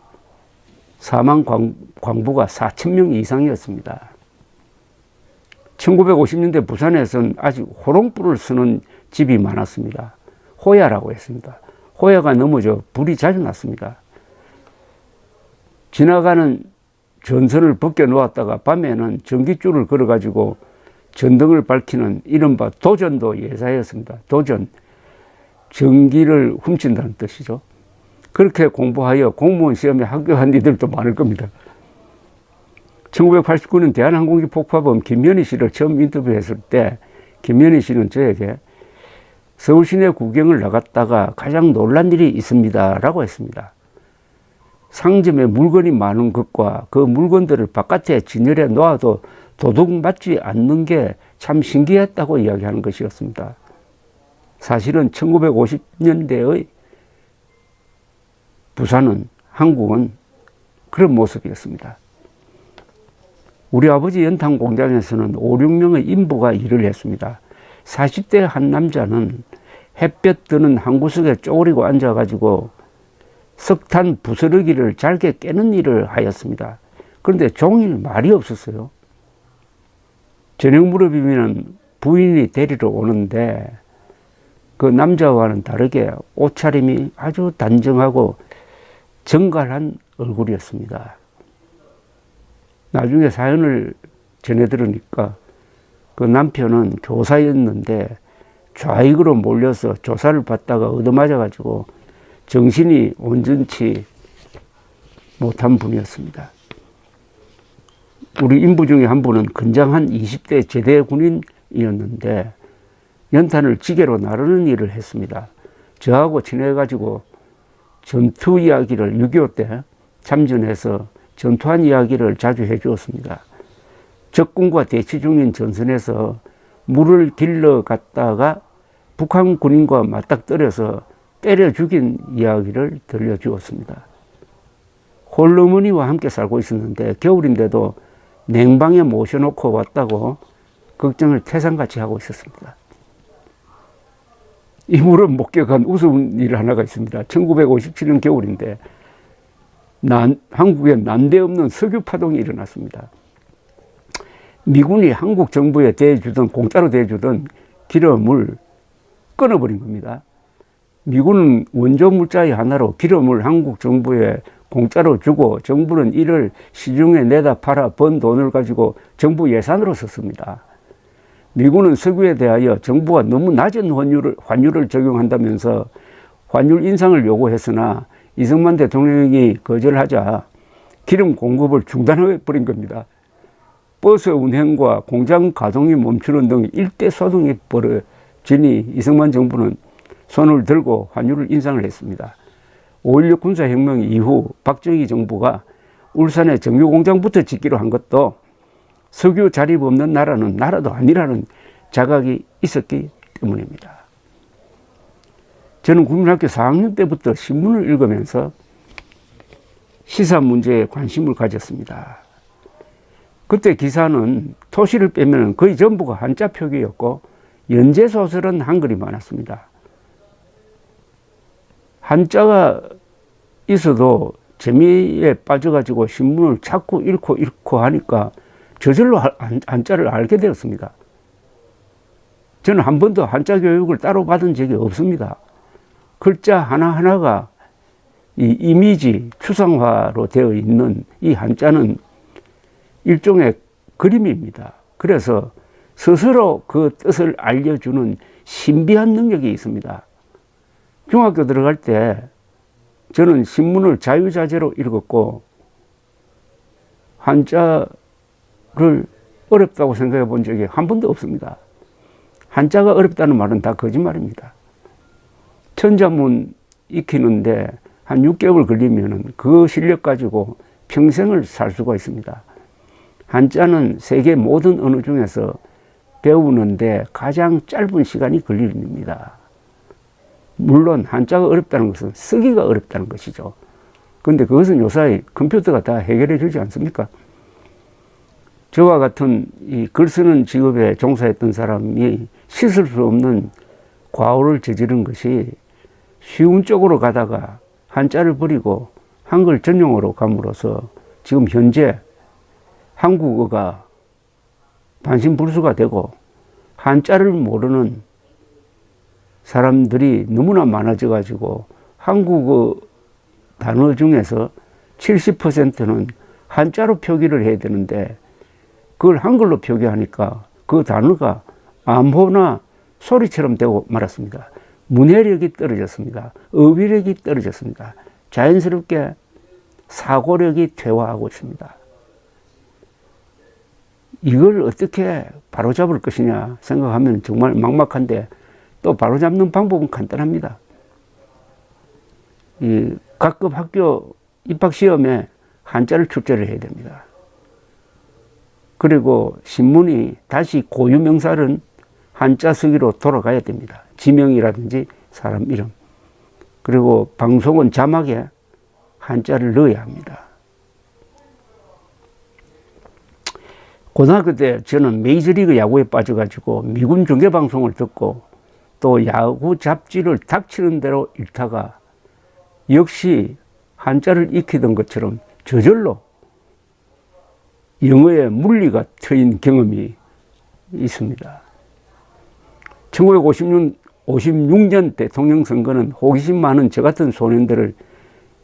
사망 광부가 4,000명 이상이었습니다. 1950년대 부산에서는 아직 호롱불을 쓰는 집이 많았습니다. 호야라고 했습니다. 호야가 넘어져 불이 자주 났습니다. 지나가는 전선을 벗겨 놓았다가 밤에는 전기줄을 걸어가지고 전등을 밝히는 이른바 도전도 예사였습니다. 도전, 전기를 훔친다는 뜻이죠. 그렇게 공부하여 공무원 시험에 합격한 이들도 많을 겁니다. 1989년 대한항공기 폭파범 김연희 씨를 처음 인터뷰했을 때 김연희 씨는 저에게 서울 시내 구경을 나갔다가 가장 놀란 일이 있습니다 라고 했습니다. 상점에 물건이 많은 것과 그 물건들을 바깥에 진열해 놓아도 도둑 맞지 않는 게 참 신기했다고 이야기하는 것이었습니다. 사실은 1950년대의 부산은, 한국은 그런 모습이었습니다. 우리 아버지 연탄 공장에서는 5, 6명의 인부가 일을 했습니다. 40대 한 남자는 햇볕 드는 한 구석에 쪼그리고 앉아가지고 석탄 부스러기를 잘게 깨는 일을 하였습니다. 그런데 종일 말이 없었어요. 저녁 무렵이면 부인이 데리러 오는데 그 남자와는 다르게 옷차림이 아주 단정하고 정갈한 얼굴이었습니다. 나중에 사연을 전해 들으니까 그 남편은 교사였는데 좌익으로 몰려서 조사를 받다가 얻어맞아 가지고 정신이 온전치 못한 분이었습니다. 우리 인부 중에 한 분은 건장한 20대 제대 군인이었는데 연탄을 지게로 나르는 일을 했습니다. 저하고 친해가지고 전투 이야기를 6.25 때 참전해서 전투한 이야기를 자주 해주었습니다. 적군과 대치 중인 전선에서 물을 길러 갔다가 북한 군인과 맞닥뜨려서 때려 죽인 이야기를 들려주었습니다. 홀어머니와 함께 살고 있었는데 겨울인데도 냉방에 모셔놓고 왔다고 걱정을 태산같이 하고 있었습니다. 이 무렵 목격한 우스운 일 하나가 있습니다. 1957년 겨울인데 한국에 난데없는 석유 파동이 일어났습니다. 미군이 한국 정부에 대주던 공짜로 대주던 기름을 끊어버린 겁니다. 미군은 원조 물자의 하나로 기름을 한국 정부에 공짜로 주고 정부는 이를 시중에 내다 팔아 번 돈을 가지고 정부 예산으로 썼습니다. 미군은 석유에 대하여 정부가 너무 낮은 환율을 적용한다면서 환율 인상을 요구했으나 이승만 대통령이 거절하자 기름 공급을 중단해버린 겁니다. 버스 운행과 공장 가동이 멈추는 등 일대 소동이 벌어지니 이승만 정부는 손을 들고 환율을 인상을 했습니다. 5.16 군사혁명 이후 박정희 정부가 울산에 정유공장부터 짓기로 한 것도 석유 자립 없는 나라는 나라도 아니라는 자각이 있었기 때문입니다. 저는 국민학교 4학년 때부터 신문을 읽으면서 시사 문제에 관심을 가졌습니다. 그때 기사는 토시를 빼면 거의 전부가 한자 표기였고 연재소설은 한글이 많았습니다. 한자가 있어도 재미에 빠져가지고 신문을 자꾸 읽고 하니까 저절로 한자를 알게 되었습니다. 저는 한 번도 한자 교육을 따로 받은 적이 없습니다. 글자 하나하나가 이 이미지 추상화로 되어 있는 이 한자는 일종의 그림입니다. 그래서 스스로 그 뜻을 알려주는 신비한 능력이 있습니다. 중학교 들어갈 때 저는 신문을 자유자재로 읽었고 한자를 어렵다고 생각해 본 적이 한 번도 없습니다. 한자가 어렵다는 말은 다 거짓말입니다. 천자문 익히는데 한 6개월 걸리면 그 실력 가지고 평생을 살 수가 있습니다. 한자는 세계 모든 언어 중에서 배우는데 가장 짧은 시간이 걸립니다. 물론 한자가 어렵다는 것은 쓰기가 어렵다는 것이죠. 그런데 그것은 요새 컴퓨터가 다 해결해 주지 않습니까? 저와 같은 이 글 쓰는 직업에 종사했던 사람이 씻을 수 없는 과오를 저지른 것이 쉬운 쪽으로 가다가 한자를 버리고 한글 전용어로 감으로써 지금 현재 한국어가 반신불수가 되고 한자를 모르는 사람들이 너무나 많아져 가지고 한국어 단어 중에서 70%는 한자로 표기를 해야 되는데 그걸 한글로 표기하니까 그 단어가 암호나 소리처럼 되고 말았습니다. 문해력이 떨어졌습니다. 어휘력이 떨어졌습니다. 자연스럽게 사고력이 퇴화하고 있습니다. 이걸 어떻게 바로잡을 것이냐 생각하면 정말 막막한데 또 바로잡는 방법은 간단합니다. 이 각급 학교 입학시험에 한자를 출제를 해야 됩니다. 그리고 신문이 다시 고유명사는 한자 쓰기로 돌아가야 됩니다. 지명이라든지 사람 이름. 그리고 방송은 자막에 한자를 넣어야 합니다. 고등학교 때 저는 메이저리그 야구에 빠져가지고 미군 중계방송을 듣고 또 야구 잡지를 닥치는 대로 읽다가 역시 한자를 익히던 것처럼 저절로 영어의 물리가 트인 경험이 있습니다. 1956년 대통령 선거는 호기심 많은 저 같은 소년들을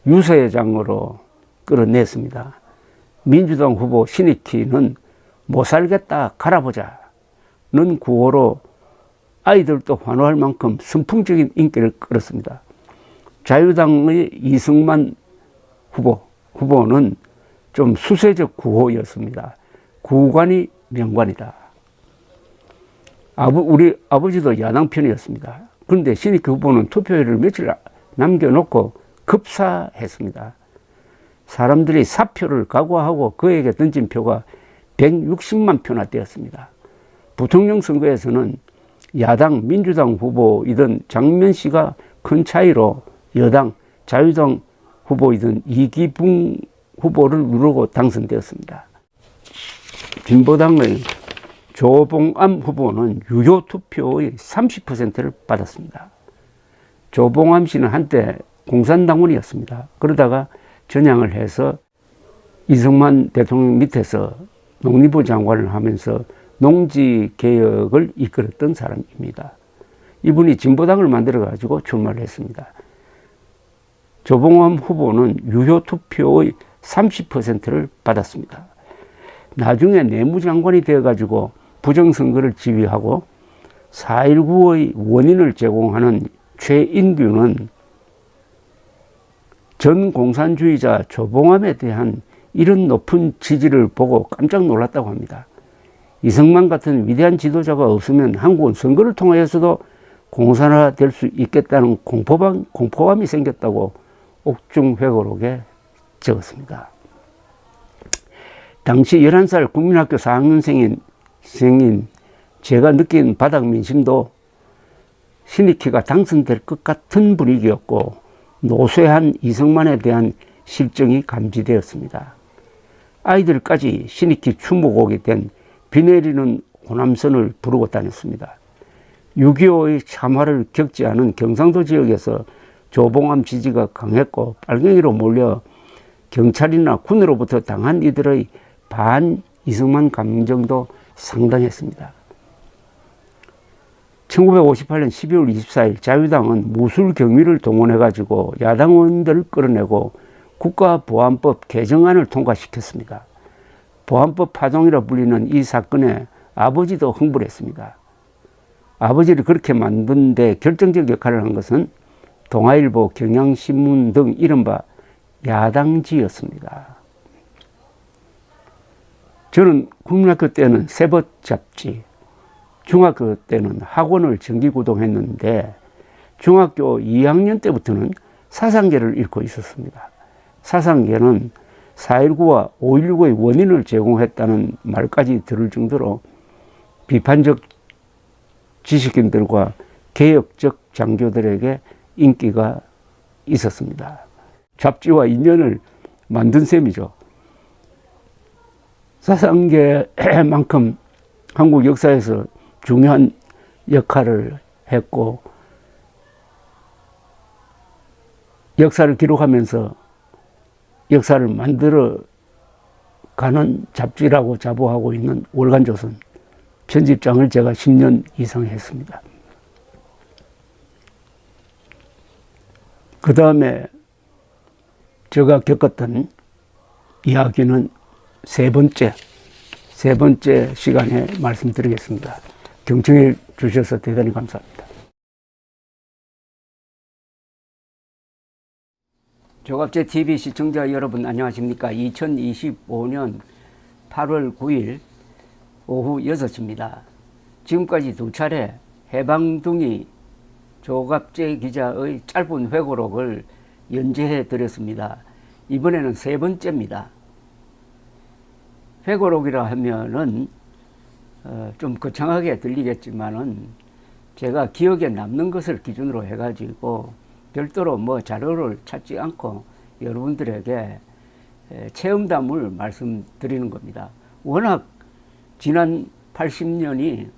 유세장으로 끌어냈습니다. 민주당 후보 신익희는 못 살겠다 가라보자는 구호로 아이들도 환호할 만큼 선풍적인 인기를 끌었습니다. 자유당의 이승만 후보는 좀 수세적 구호였습니다. 구관이 명관이다. 우리 아버지도 야당 편이었습니다. 그런데 신익희 후보는 투표율을 며칠 남겨놓고 급사했습니다. 사람들이 사표를 각오하고 그에게 던진 표가 160만 표나 되었습니다. 부통령 선거에서는 야당 민주당 후보이던 장면 씨가 큰 차이로 여당 자유당 후보이던 이기붕 후보를 누르고 당선되었습니다. 진보당의 조봉암 후보는 유효 투표의 30%를 받았습니다. 조봉암 씨는 한때 공산당원이었습니다. 그러다가 전향을 해서 이승만 대통령 밑에서 농림부 장관을 하면서 농지개혁을 이끌었던 사람입니다. 이분이 진보당을 만들어가지고 출마를 했습니다. 조봉암 후보는 유효 투표의 30%를 받았습니다. 나중에 내무장관이 되어가지고 부정선거를 지휘하고 4.19의 원인을 제공하는 최인규는 전 공산주의자 조봉암에 대한 이런 높은 지지를 보고 깜짝 놀랐다고 합니다. 이승만 같은 위대한 지도자가 없으면 한국은 선거를 통하여서도 공산화될 수 있겠다는 공포감이 생겼다고 옥중회고록에 적었습니다. 당시 11살 국민학교 4학년생인 제가 느낀 바닥 민심도 신익희가 당선될 것 같은 분위기였고 노쇠한 이승만에 대한 실정이 감지되었습니다. 아이들까지 신익희 추모곡이 된 비 내리는 호남선을 부르고 다녔습니다. 6.25의 참화를 겪지 않은 경상도 지역에서 조봉암 지지가 강했고 빨갱이로 몰려 경찰이나 군으로부터 당한 이들의 반 이승만 감정도 상당했습니다. 1958년 12월 24일 자유당은 무술경위를 동원해가지고 야당 의원들을 끌어내고 국가보안법 개정안을 통과시켰습니다. 보안법 파동이라 불리는 이 사건에 아버지도 흥분을 했습니다. 아버지를 그렇게 만든 데 결정적 역할을 한 것은 동아일보, 경향신문 등 이른바 야당지였습니다. 저는 국민학교 때는 세벗 잡지, 중학교 때는 학원을 정기구동했는데 중학교 2학년 때부터는 사상계를 읽고 있었습니다. 사상계는 4.19와 5.16의 원인을 제공했다는 말까지 들을 정도로 비판적 지식인들과 개혁적 장교들에게 인기가 있었습니다. 잡지와 인연을 만든 셈이죠. 사상계만큼 한국 역사에서 중요한 역할을 했고 역사를 기록하면서 역사를 만들어 가는 잡지라고 자부하고 있는 월간조선 편집장을 제가 10년 이상 했습니다. 그 다음에 제가 겪었던 이야기는 세 번째 시간에 말씀드리겠습니다. 경청해 주셔서 대단히 감사합니다. 조갑제 TV 시청자 여러분 안녕하십니까? 2025년 8월 9일 오후 6시입니다. 지금까지 두 차례 해방둥이 조갑제 기자의 짧은 회고록을 연재해 드렸습니다. 이번에는 세 번째입니다. 회고록이라 하면은 좀 거창하게 들리겠지만은 제가 기억에 남는 것을 기준으로 해가지고 별도로 뭐 자료를 찾지 않고 여러분들에게 체험담을 말씀드리는 겁니다. 워낙 지난 80년이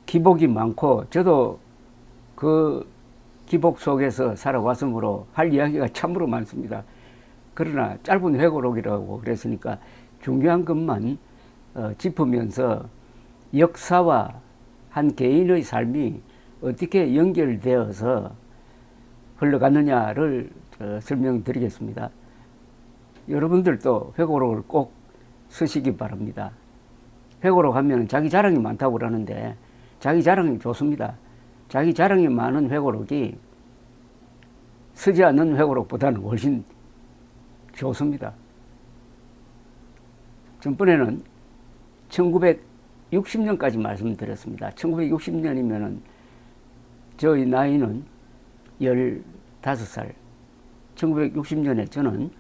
기복이 많고 저도 그 기복 속에서 살아왔으므로 할 이야기가 참으로 많습니다. 그러나 짧은 회고록이라고 그랬으니까 중요한 것만 짚으면서 역사와 한 개인의 삶이 어떻게 연결되어서 흘러갔느냐를 설명드리겠습니다. 여러분들도 회고록을 꼭 쓰시기 바랍니다. 회고록 하면 자기 자랑이 많다고 그러는데 자기 자랑이 좋습니다. 자기 자랑이 많은 회고록이 쓰지 않는 회고록보다는 훨씬 좋습니다. 전번에는 1960년까지 말씀드렸습니다. 1960년이면은 저희 나이는 15살. 1960년에 저는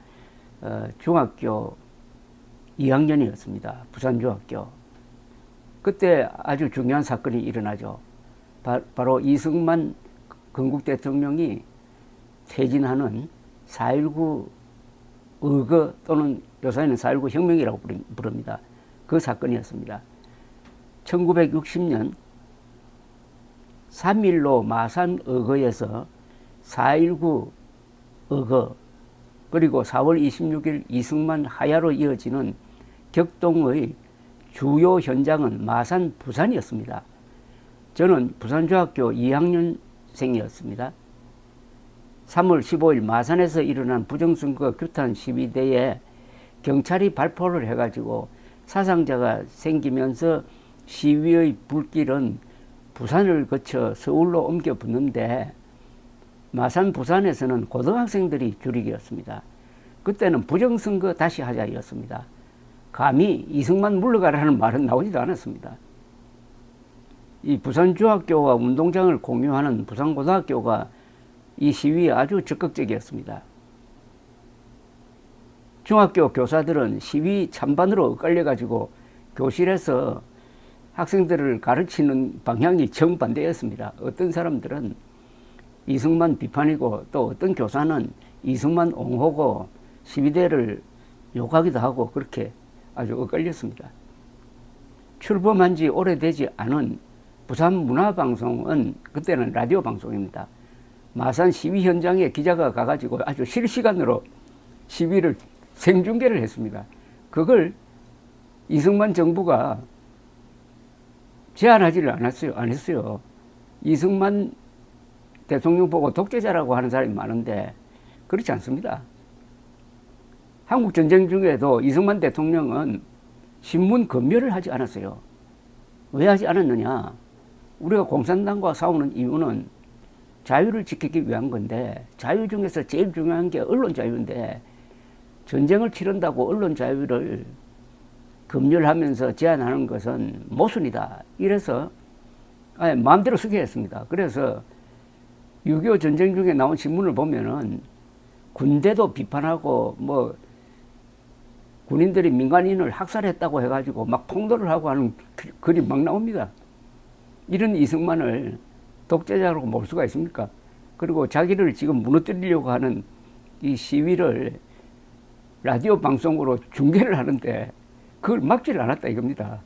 중학교 2학년이었습니다. 부산중학교. 그때 아주 중요한 사건이 일어나죠. 바로 이승만 건국 대통령이 퇴진하는 4.19 의거 또는 요새는 4.19 혁명이라고 부릅니다. 그 사건이었습니다. 1960년 3.15 마산 의거에서 4.19 의거 그리고 4월 26일 이승만 하야로 이어지는 격동의 주요 현장은 마산 부산이었습니다. 저는 부산중학교 2학년생이었습니다. 3월 15일 마산에서 일어난 부정선거 규탄 시위대에 경찰이 발포를 해가지고 사상자가 생기면서 시위의 불길은 부산을 거쳐 서울로 옮겨 붙는데 마산 부산에서는 고등학생들이 주력이었습니다. 그때는 부정선거 다시 하자였습니다. 감히 이승만 물러가라는 말은 나오지도 않았습니다. 이 부산중학교와 운동장을 공유하는 부산고등학교가 이 시위에 아주 적극적이었습니다. 중학교 교사들은 시위 찬반으로 엇갈려가지고 교실에서 학생들을 가르치는 방향이 정반대였습니다. 어떤 사람들은 이승만 비판이고 또 어떤 교사는 이승만 옹호고 시위대를 욕하기도 하고 그렇게 아주 엇갈렸습니다. 출범한 지 오래되지 않은 부산문화방송은 그때는 라디오 방송입니다. 마산 시위 현장에 기자가 가가지고 아주 실시간으로 시위를 생중계를 했습니다. 그걸 이승만 정부가 제한하지를 안 했어요. 이승만 대통령 보고 독재자라고 하는 사람이 많은데 그렇지 않습니다. 한국 전쟁 중에도 이승만 대통령은 신문 검열을 하지 않았어요. 왜 하지 않았느냐? 우리가 공산당과 싸우는 이유는 자유를 지키기 위한 건데 자유 중에서 제일 중요한 게 언론 자유인데 전쟁을 치른다고 언론 자유를 검열하면서 제한하는 것은 모순이다. 이래서 마음대로 쓰게 했습니다. 그래서 6.25 전쟁 중에 나온 신문을 보면은 군대도 비판하고 뭐 군인들이 민간인을 학살했다고 해가지고 막 폭로를 하고 하는 글이 막 나옵니다. 이런 이승만을 독재자라고 볼 수가 있습니까? 그리고 자기를 지금 무너뜨리려고 하는 이 시위를 라디오 방송으로 중계를 하는데 그걸 막지를 않았다 이겁니다.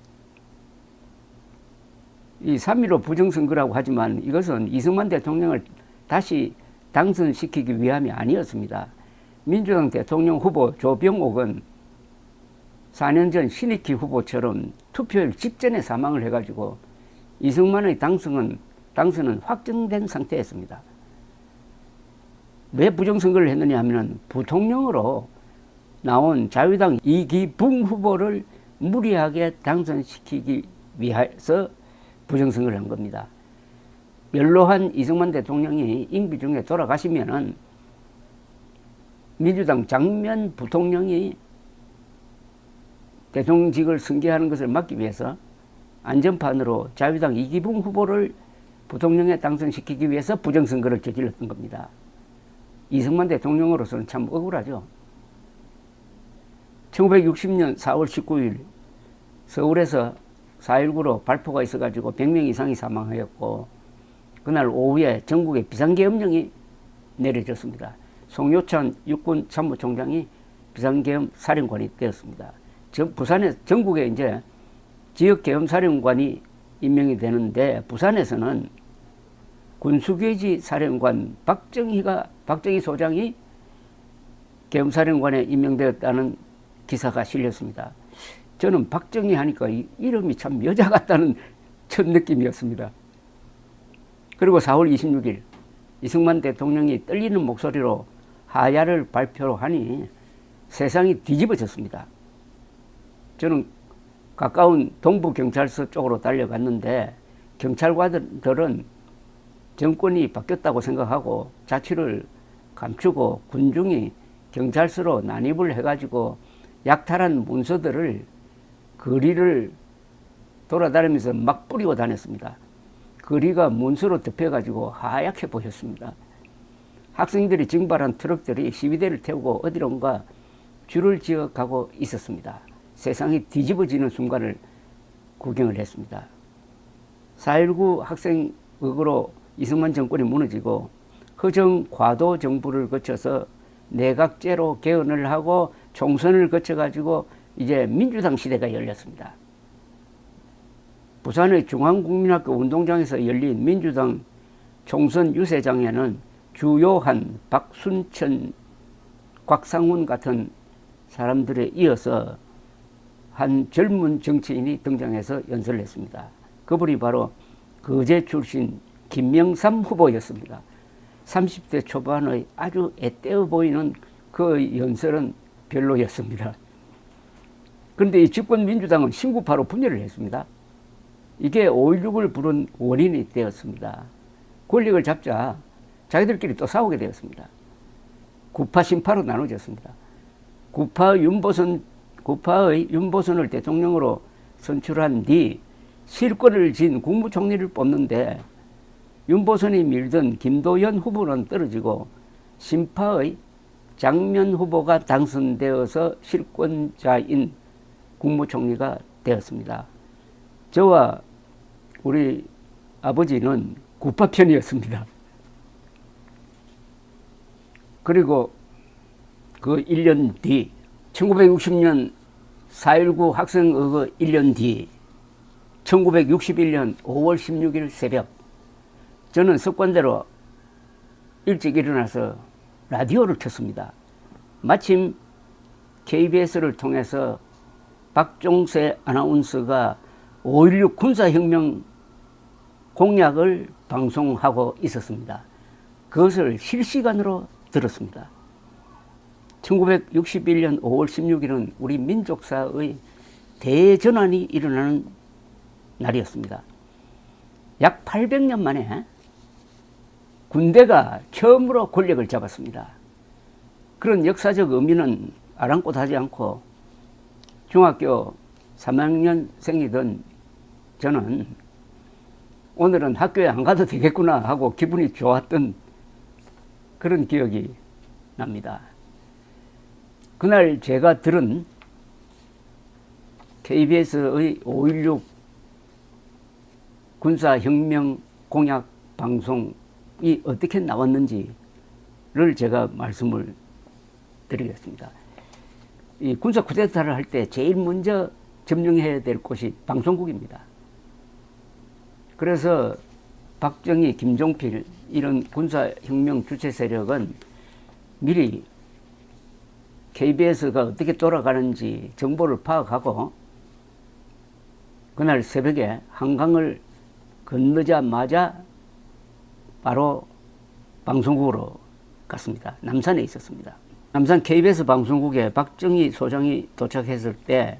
이 3.15 부정선거라고 하지만 이것은 이승만 대통령을 다시 당선시키기 위함이 아니었습니다. 민주당 대통령 후보 조병옥은 4년 전 신익희 후보처럼 투표일 직전에 사망을 해가지고 이승만의 당선은 확정된 상태였습니다. 왜 부정선거를 했느냐 하면 부통령으로 나온 자유당 이기붕 후보를 무리하게 당선시키기 위해서 부정선거를 한 겁니다. 연로한 이승만 대통령이 임기 중에 돌아가시면은 민주당 장면 부통령이 대통령직을 승계하는 것을 막기 위해서 안전판으로 자유당 이기붕 후보를 부통령에 당선시키기 위해서 부정선거를 저질렀던 겁니다. 이승만 대통령으로서는 참 억울하죠. 1960년 4월 19일 서울에서 4.19로 발포가 있어가지고 100명 이상이 사망하였고 그날 오후에 전국에 비상계엄령이 내려졌습니다. 송요찬 육군 참모총장이 비상계엄 사령관이 되었습니다. 부산에 전국에 이제 지역계엄사령관이 임명이 되는데 부산에서는 군수괴지 사령관 박정희 소장이 계엄사령관에 임명되었다는 기사가 실렸습니다. 저는 박정희 하니까 이름이 참 여자 같다는 첫 느낌이었습니다. 그리고 4월 26일 이승만 대통령이 떨리는 목소리로 하야를 발표하니 세상이 뒤집어졌습니다. 저는 가까운 동부경찰서 쪽으로 달려갔는데 경찰관들은 정권이 바뀌었다고 생각하고 자취를 감추고 군중이 경찰서로 난입을 해가지고 약탈한 문서들을 거리를 돌아다니면서 막 뿌리고 다녔습니다. 거리가 문서로 덮여가지고 하얗게 보였습니다. 학생들이 징발한 트럭들이 시위대를 태우고 어디론가 줄을 지어 가고 있었습니다. 세상이 뒤집어지는 순간을 구경을 했습니다. 4.19 학생극으로 이승만 정권이 무너지고 허정 과도 정부를 거쳐서 내각제로 개헌을 하고 총선을 거쳐가지고 이제 민주당 시대가 열렸습니다. 부산의 중앙국민학교 운동장에서 열린 민주당 총선 유세장에는 주요한 박순천, 곽상훈 같은 사람들에 이어서 한 젊은 정치인이 등장해서 연설을 했습니다. 그분이 바로 거제 출신 김명삼 후보였습니다. 30대 초반의 아주 애때어 보이는 그 연설은 별로였습니다. 그런데 이 집권민주당은 신구파로 분열을 했습니다. 이게 5.16을 부른 원인이 되었습니다. 권력을 잡자 자기들끼리 또 싸우게 되었습니다. 구파 신파로 나눠졌습니다. 구파의 윤보선을 대통령으로 선출한 뒤 실권을 쥔 국무총리를 뽑는데 윤보선이 밀던 김도연 후보는 떨어지고 신파의 장면 후보가 당선되어서 실권자인 국무총리가 되었습니다. 저와 우리 아버지는 구파 편이었습니다. 그리고 그 1년 뒤 1960년 4.19 학생의거 1년 뒤 1961년 5월 16일 새벽 저는 습관대로 일찍 일어나서 라디오를 켰습니다. 마침 KBS를 통해서 박종세 아나운서가 5.16 군사혁명 공약을 방송하고 있었습니다. 그것을 실시간으로 들었습니다. 1961년 5월 16일은 우리 민족사의 대전환이 일어나는 날이었습니다. 약 800년 만에 군대가 처음으로 권력을 잡았습니다. 그런 역사적 의미는 아랑곳 하지 않고 중학교 3학년생이던 저는 오늘은 학교에 안 가도 되겠구나 하고 기분이 좋았던 그런 기억이 납니다. 그날 제가 들은 KBS의 5.16 군사혁명 공약 방송이 어떻게 나왔는지를 제가 말씀을 드리겠습니다. 이 군사 쿠데타를 할 때 제일 먼저 점령해야 될 곳이 방송국입니다. 그래서 박정희, 김종필 이런 군사혁명 주체 세력은 미리 KBS가 어떻게 돌아가는지 정보를 파악하고 그날 새벽에 한강을 건너자마자 바로 방송국으로 갔습니다. 남산에 있었습니다. 남산 KBS 방송국에 박정희 소장이 도착했을 때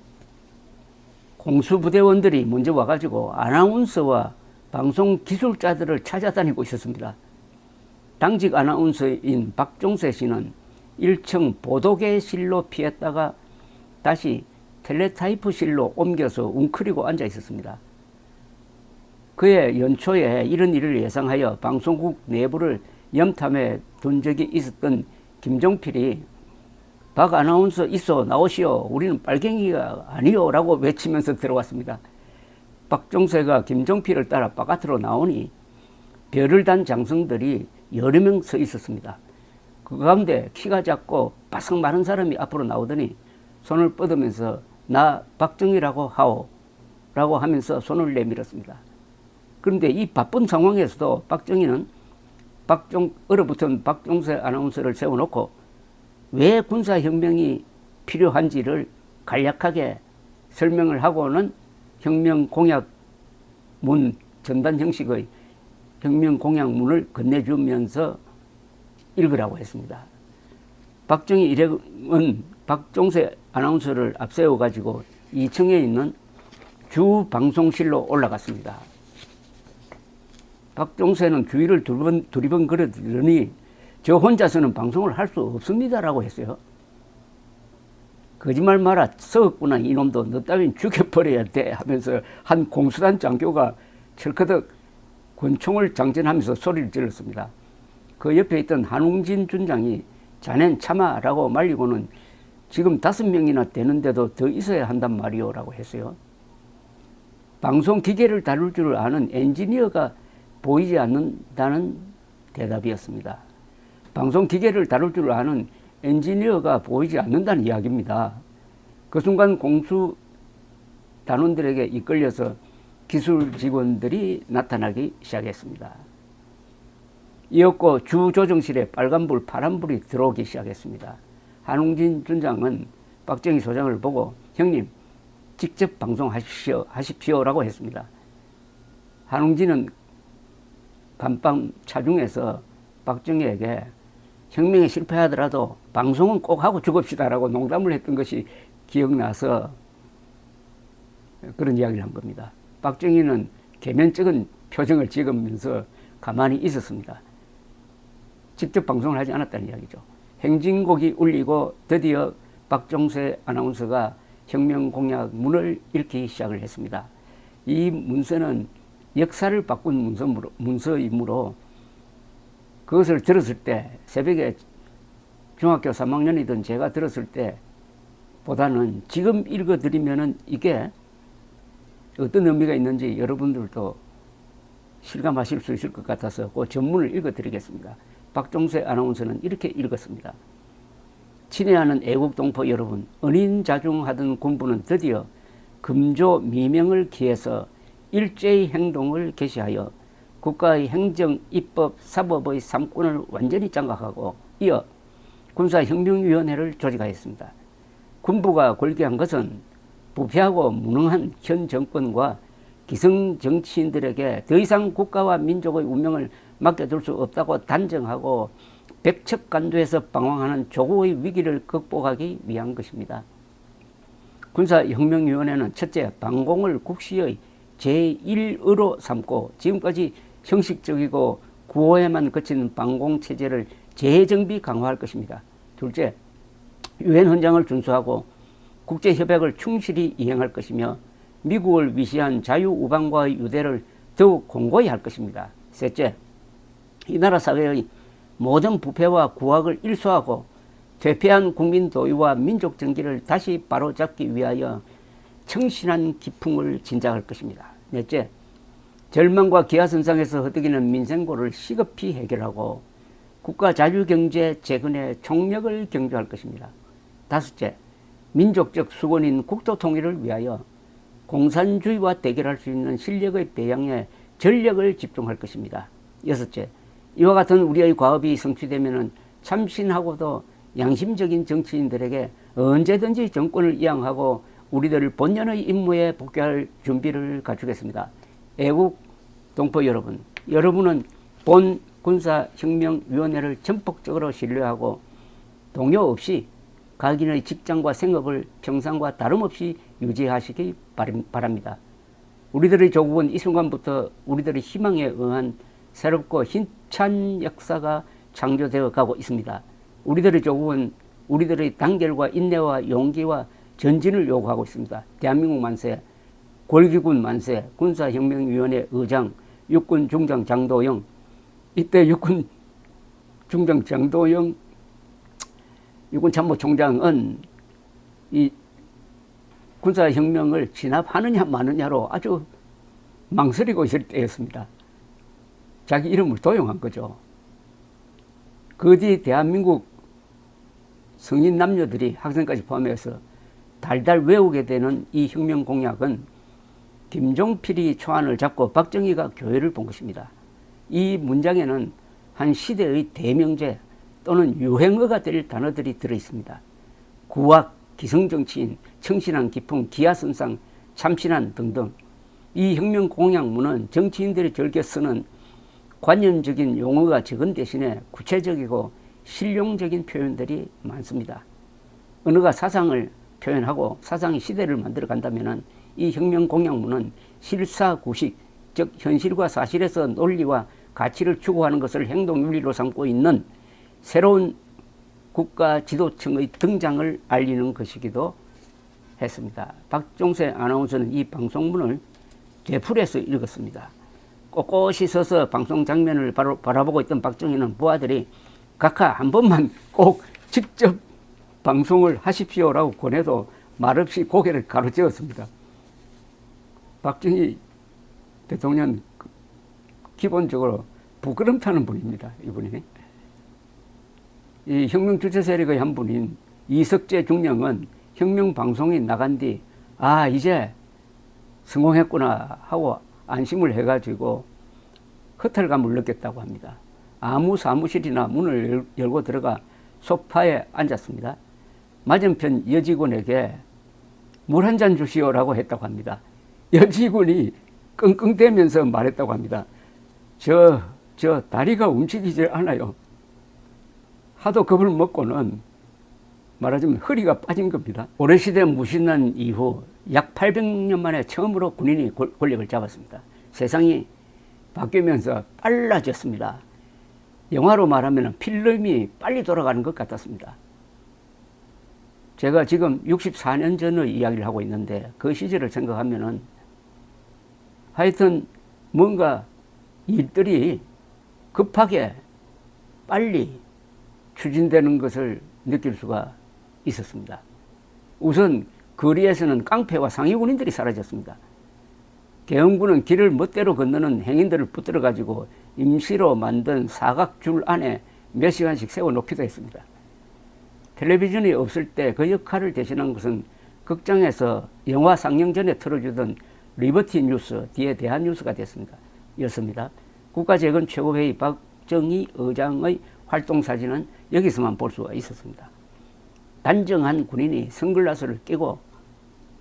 공수부대원들이 먼저 와가지고 아나운서와 방송 기술자들을 찾아다니고 있었습니다. 당직 아나운서인 박종세 씨는 1층 보도계실로 피했다가 다시 텔레타이프실로 옮겨서 웅크리고 앉아 있었습니다. 그의 연초에 이런 일을 예상하여 방송국 내부를 염탐해 둔 적이 있었던 김종필이 박 아나운서 있어 나오시오. 우리는 빨갱이가 아니요 라고 외치면서 들어왔습니다. 박종세가 김종필을 따라 바깥으로 나오니 별을 단 장성들이 여러 명 서 있었습니다. 그 가운데 키가 작고 바싹 마른 사람이 앞으로 나오더니 손을 뻗으면서 나 박정희라고 하오 라고 하면서 손을 내밀었습니다. 그런데 이 바쁜 상황에서도 박정희는 얼어붙은 박종세 아나운서를 세워놓고 왜 군사혁명이 필요한지를 간략하게 설명을 하고는 혁명 공약문 전단 형식의 혁명 공약문을 건네주면서 읽으라고 했습니다. 박정희 일행은 박종세 아나운서를 앞세워 가지고 2층에 있는 주 방송실로 올라갔습니다. 박종세는 주위를 두리번 걸어들으니 저 혼자서는 방송을 할 수 없습니다라고 했어요. 거짓말 마라, 썩었구나 이놈도, 너 따윈 죽여버려야 돼 하면서 한 공수단 장교가 철커덕 권총을 장전하면서 소리를 질렀습니다. 그 옆에 있던 한웅진 준장이 자넨 참아라고 말리고는 지금 5명이나 되는데도 더 있어야 한단 말이오 라고 했어요. 방송 기계를 다룰 줄 아는 엔지니어가 보이지 않는다는 대답이었습니다. 방송 기계를 다룰 줄 아는 엔지니어가 보이지 않는다는 이야기입니다. 그 순간 공수 단원들에게 이끌려서 기술 직원들이 나타나기 시작했습니다. 이었고 주 조정실에 빨간불 파란불이 들어오기 시작했습니다. 한웅진 준장은 박정희 소장을 보고 형님 직접 방송하십시오라고 했습니다. 한웅진은 감방 차중에서 박정희에게 혁명에 실패하더라도 방송은 꼭 하고 죽읍시다라고 농담을 했던 것이 기억나서 그런 이야기를 한 겁니다. 박정희는 개면적인 표정을 지으면서 가만히 있었습니다. 직접 방송을 하지 않았다는 이야기죠. 행진곡이 울리고 드디어 박종세 아나운서가 혁명 공약 문을 읽기 시작을 했습니다. 이 문서는 역사를 바꾼 문서이므로 그것을 들었을 때 새벽에 중학교 3학년이던 제가 들었을 때보다는 지금 읽어드리면은 이게 어떤 의미가 있는지 여러분들도 실감하실 수 있을 것 같아서 그 전문을 읽어드리겠습니다. 박종세 아나운서는 이렇게 읽었습니다. 친애하는 애국동포 여러분, 은인자중하던 군부는 드디어 금조 미명을 기해서 일제의 행동을 개시하여 국가의 행정, 입법, 사법의 삼권을 완전히 장악하고 이어 군사혁명위원회를 조직하였습니다. 군부가 골기한 것은 부패하고 무능한 현 정권과 기성 정치인들에게 더 이상 국가와 민족의 운명을 맡겨둘 수 없다고 단정하고 백척간두에서 방황하는 조국의 위기를 극복하기 위한 것입니다. 군사혁명위원회는 첫째, 방공을 국시의 제1의로 삼고 지금까지 형식적이고 구호에만 그치는 방공체제를 재정비 강화할 것입니다. 둘째, 유엔 헌장을 준수하고 국제협약을 충실히 이행할 것이며 미국을 위시한 자유우방과의 유대를 더욱 공고히 할 것입니다. 셋째, 이 나라 사회의 모든 부패와 구악을 일소하고 퇴폐한 국민 도의와 민족 정기를 다시 바로잡기 위하여 청신한 기풍을 진작할 것입니다. 넷째, 절망과 기아선상에서 허덕이는 민생고를 시급히 해결하고 국가 자주경제 재건의 총력을 경주할 것입니다. 다섯째, 민족적 수건인 국토 통일을 위하여 공산주의와 대결할 수 있는 실력의 배양에 전력을 집중할 것입니다. 여섯째, 이와 같은 우리의 과업이 성취되면 참신하고도 양심적인 정치인들에게 언제든지 정권을 이양하고 우리들을 본연의 임무에 복귀할 준비를 갖추겠습니다. 애국 동포 여러분, 여러분은 본 군사혁명위원회를 전폭적으로 신뢰하고 동요 없이 각인의 직장과 생업을 평상과 다름없이 유지하시기 바랍니다. 우리들의 조국은 이 순간부터 우리들의 희망에 응한 새롭고 힘찬 역사가 창조되어 가고 있습니다. 우리들의 조국은 우리들의 단결과 인내와 용기와 전진을 요구하고 있습니다. 대한민국 만세, 골기군 만세, 군사혁명위원회 의장, 육군 중장 장도영, 이때 육군 중장 장도영 육군 참모총장은 이 군사혁명을 진압하느냐 마느냐로 아주 망설이고 있을 때였습니다. 자기 이름을 도용한 거죠. 그 뒤 대한민국 성인 남녀들이 학생까지 포함해서 달달 외우게 되는 이 혁명 공약은 김종필이 초안을 잡고 박정희가 교회를 본 것입니다. 이 문장에는 한 시대의 대명제 또는 유행어가 될 단어들이 들어있습니다. 구악, 기성정치인, 청신한 기풍, 기아선상, 참신한 등등. 이 혁명 공약문은 정치인들이 즐겨 쓰는 관념적인 용어가 적은 대신에 구체적이고 실용적인 표현들이 많습니다. 언어가 사상을 표현하고 사상이 시대를 만들어 간다면 이 혁명 공약문은 실사구식, 즉 현실과 사실에서 논리와 가치를 추구하는 것을 행동윤리로 삼고 있는 새로운 국가 지도층의 등장을 알리는 것이기도 했습니다. 박종세 아나운서는 이 방송문을 되풀이해서 읽었습니다. 꼿꼿이 서서 방송 장면을 바라보고 있던 박정희는 부하들이 각하 한 번만 꼭 직접 방송을 하십시오라고 권해도 말없이 고개를 가로저었습니다. 박정희 대통령 기본적으로 부끄럼 타는 분입니다. 이분이. 이 혁명 주체 세력의 한 분인 이석재 중령은 혁명 방송이 나간 뒤 이제 성공했구나 하고 안심을 해가지고 허탈감을 느꼈다고 합니다. 아무 사무실이나 문을 열고 들어가 소파에 앉았습니다. 맞은편 여직원에게 물 한 잔 주시오라고 했다고 합니다. 여직원이 끙끙대면서 말했다고 합니다. 저 다리가 움직이지 않아요. 하도 겁을 먹고는 말하자면 허리가 빠진 겁니다. 고려시대 무신난 이후 약 800년 만에 처음으로 군인이 권력을 잡았습니다. 세상이 바뀌면서 빨라졌습니다. 영화로 말하면 필름이 빨리 돌아가는 것 같았습니다. 제가 지금 64년 전의 이야기를 하고 있는데 그 시절을 생각하면은 하여튼 뭔가 일들이 급하게 빨리 추진되는 것을 느낄 수가 있었습니다. 우선 거리에서는 깡패와 상위군인들이 사라졌습니다. 계엄군은 길을 멋대로 건너는 행인들을 붙들어 가지고 임시로 만든 사각줄 안에 몇 시간씩 세워놓기도 했습니다. 텔레비전이 없을 때 그 역할을 대신한 것은 극장에서 영화 상영 전에 틀어주던 리버티 뉴스, 뒤에 대한뉴스가 였습니다. 국가재건 최고회의 박정희 의장의 활동사진은 여기서만 볼 수가 있었습니다. 단정한 군인이 선글라스를 끼고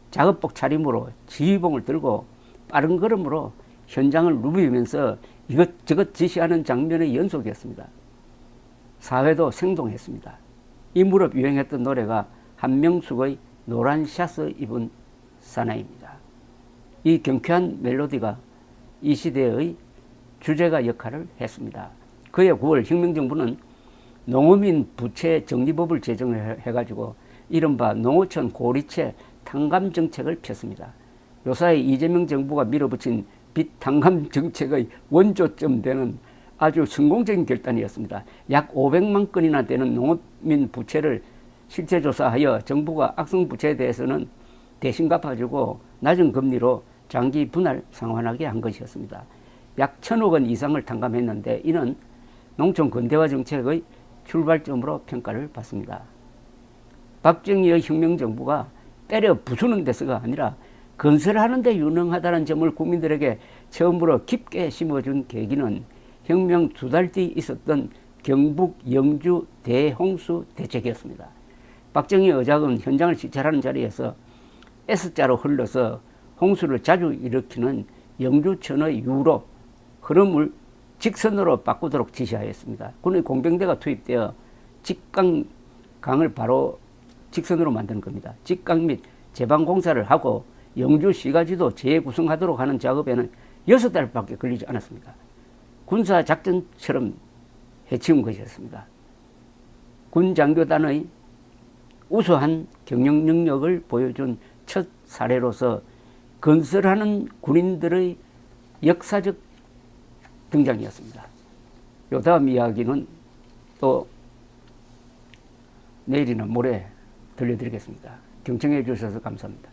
작업복 차림으로 지휘봉을 들고 빠른 걸음으로 현장을 누비면서 이것저것 지시하는 장면의 연속이었습니다. 사회도 생동했습니다. 이 무렵 유행했던 노래가 한명숙의 노란 샤스 입은 사나이입니다. 이 경쾌한 멜로디가 이 시대의 주제가 역할을 했습니다. 그해 9월 혁명정부는 농어민 부채 정리법을 제정해가지고 이른바 농어촌 고리채 탕감 정책을 폈습니다. 요사이 이재명 정부가 밀어붙인 빚 탕감 정책의 원조점 되는 아주 성공적인 결단이었습니다. 약 500만 건이나 되는 농어민 부채를 실태 조사하여 정부가 악성 부채에 대해서는 대신 갚아주고 낮은 금리로 장기 분할 상환하게 한 것이었습니다. 약 1,000억 원 이상을 탕감했는데 이는 농촌 근대화 정책의 출발점으로 평가를 받습니다. 박정희의 혁명정부가 때려 부수는 데서가 아니라 건설하는 데 유능하다는 점을 국민들에게 처음으로 깊게 심어준 계기는 혁명 2달 뒤 있었던 경북 영주 대홍수 대책이었습니다. 박정희 의장은 현장을 시찰하는 자리에서 S자로 흘러서 홍수를 자주 일으키는 영주천의 유로 흐름을 직선으로 바꾸도록 지시하였습니다. 군의 공병대가 투입되어 직강강을 바로 직선으로 만드는 겁니다. 직강 및 제방 공사를 하고 영주시가지도 재구성하도록 하는 작업에는 6달밖에 걸리지 않았습니다. 군사작전처럼 해치운 것이었습니다. 군 장교단의 우수한 경영 능력을 보여준 첫 사례로서 건설하는 군인들의 역사적 등장이었습니다. 요 다음 이야기는 또 내일이나 모레 들려드리겠습니다. 경청해 주셔서 감사합니다.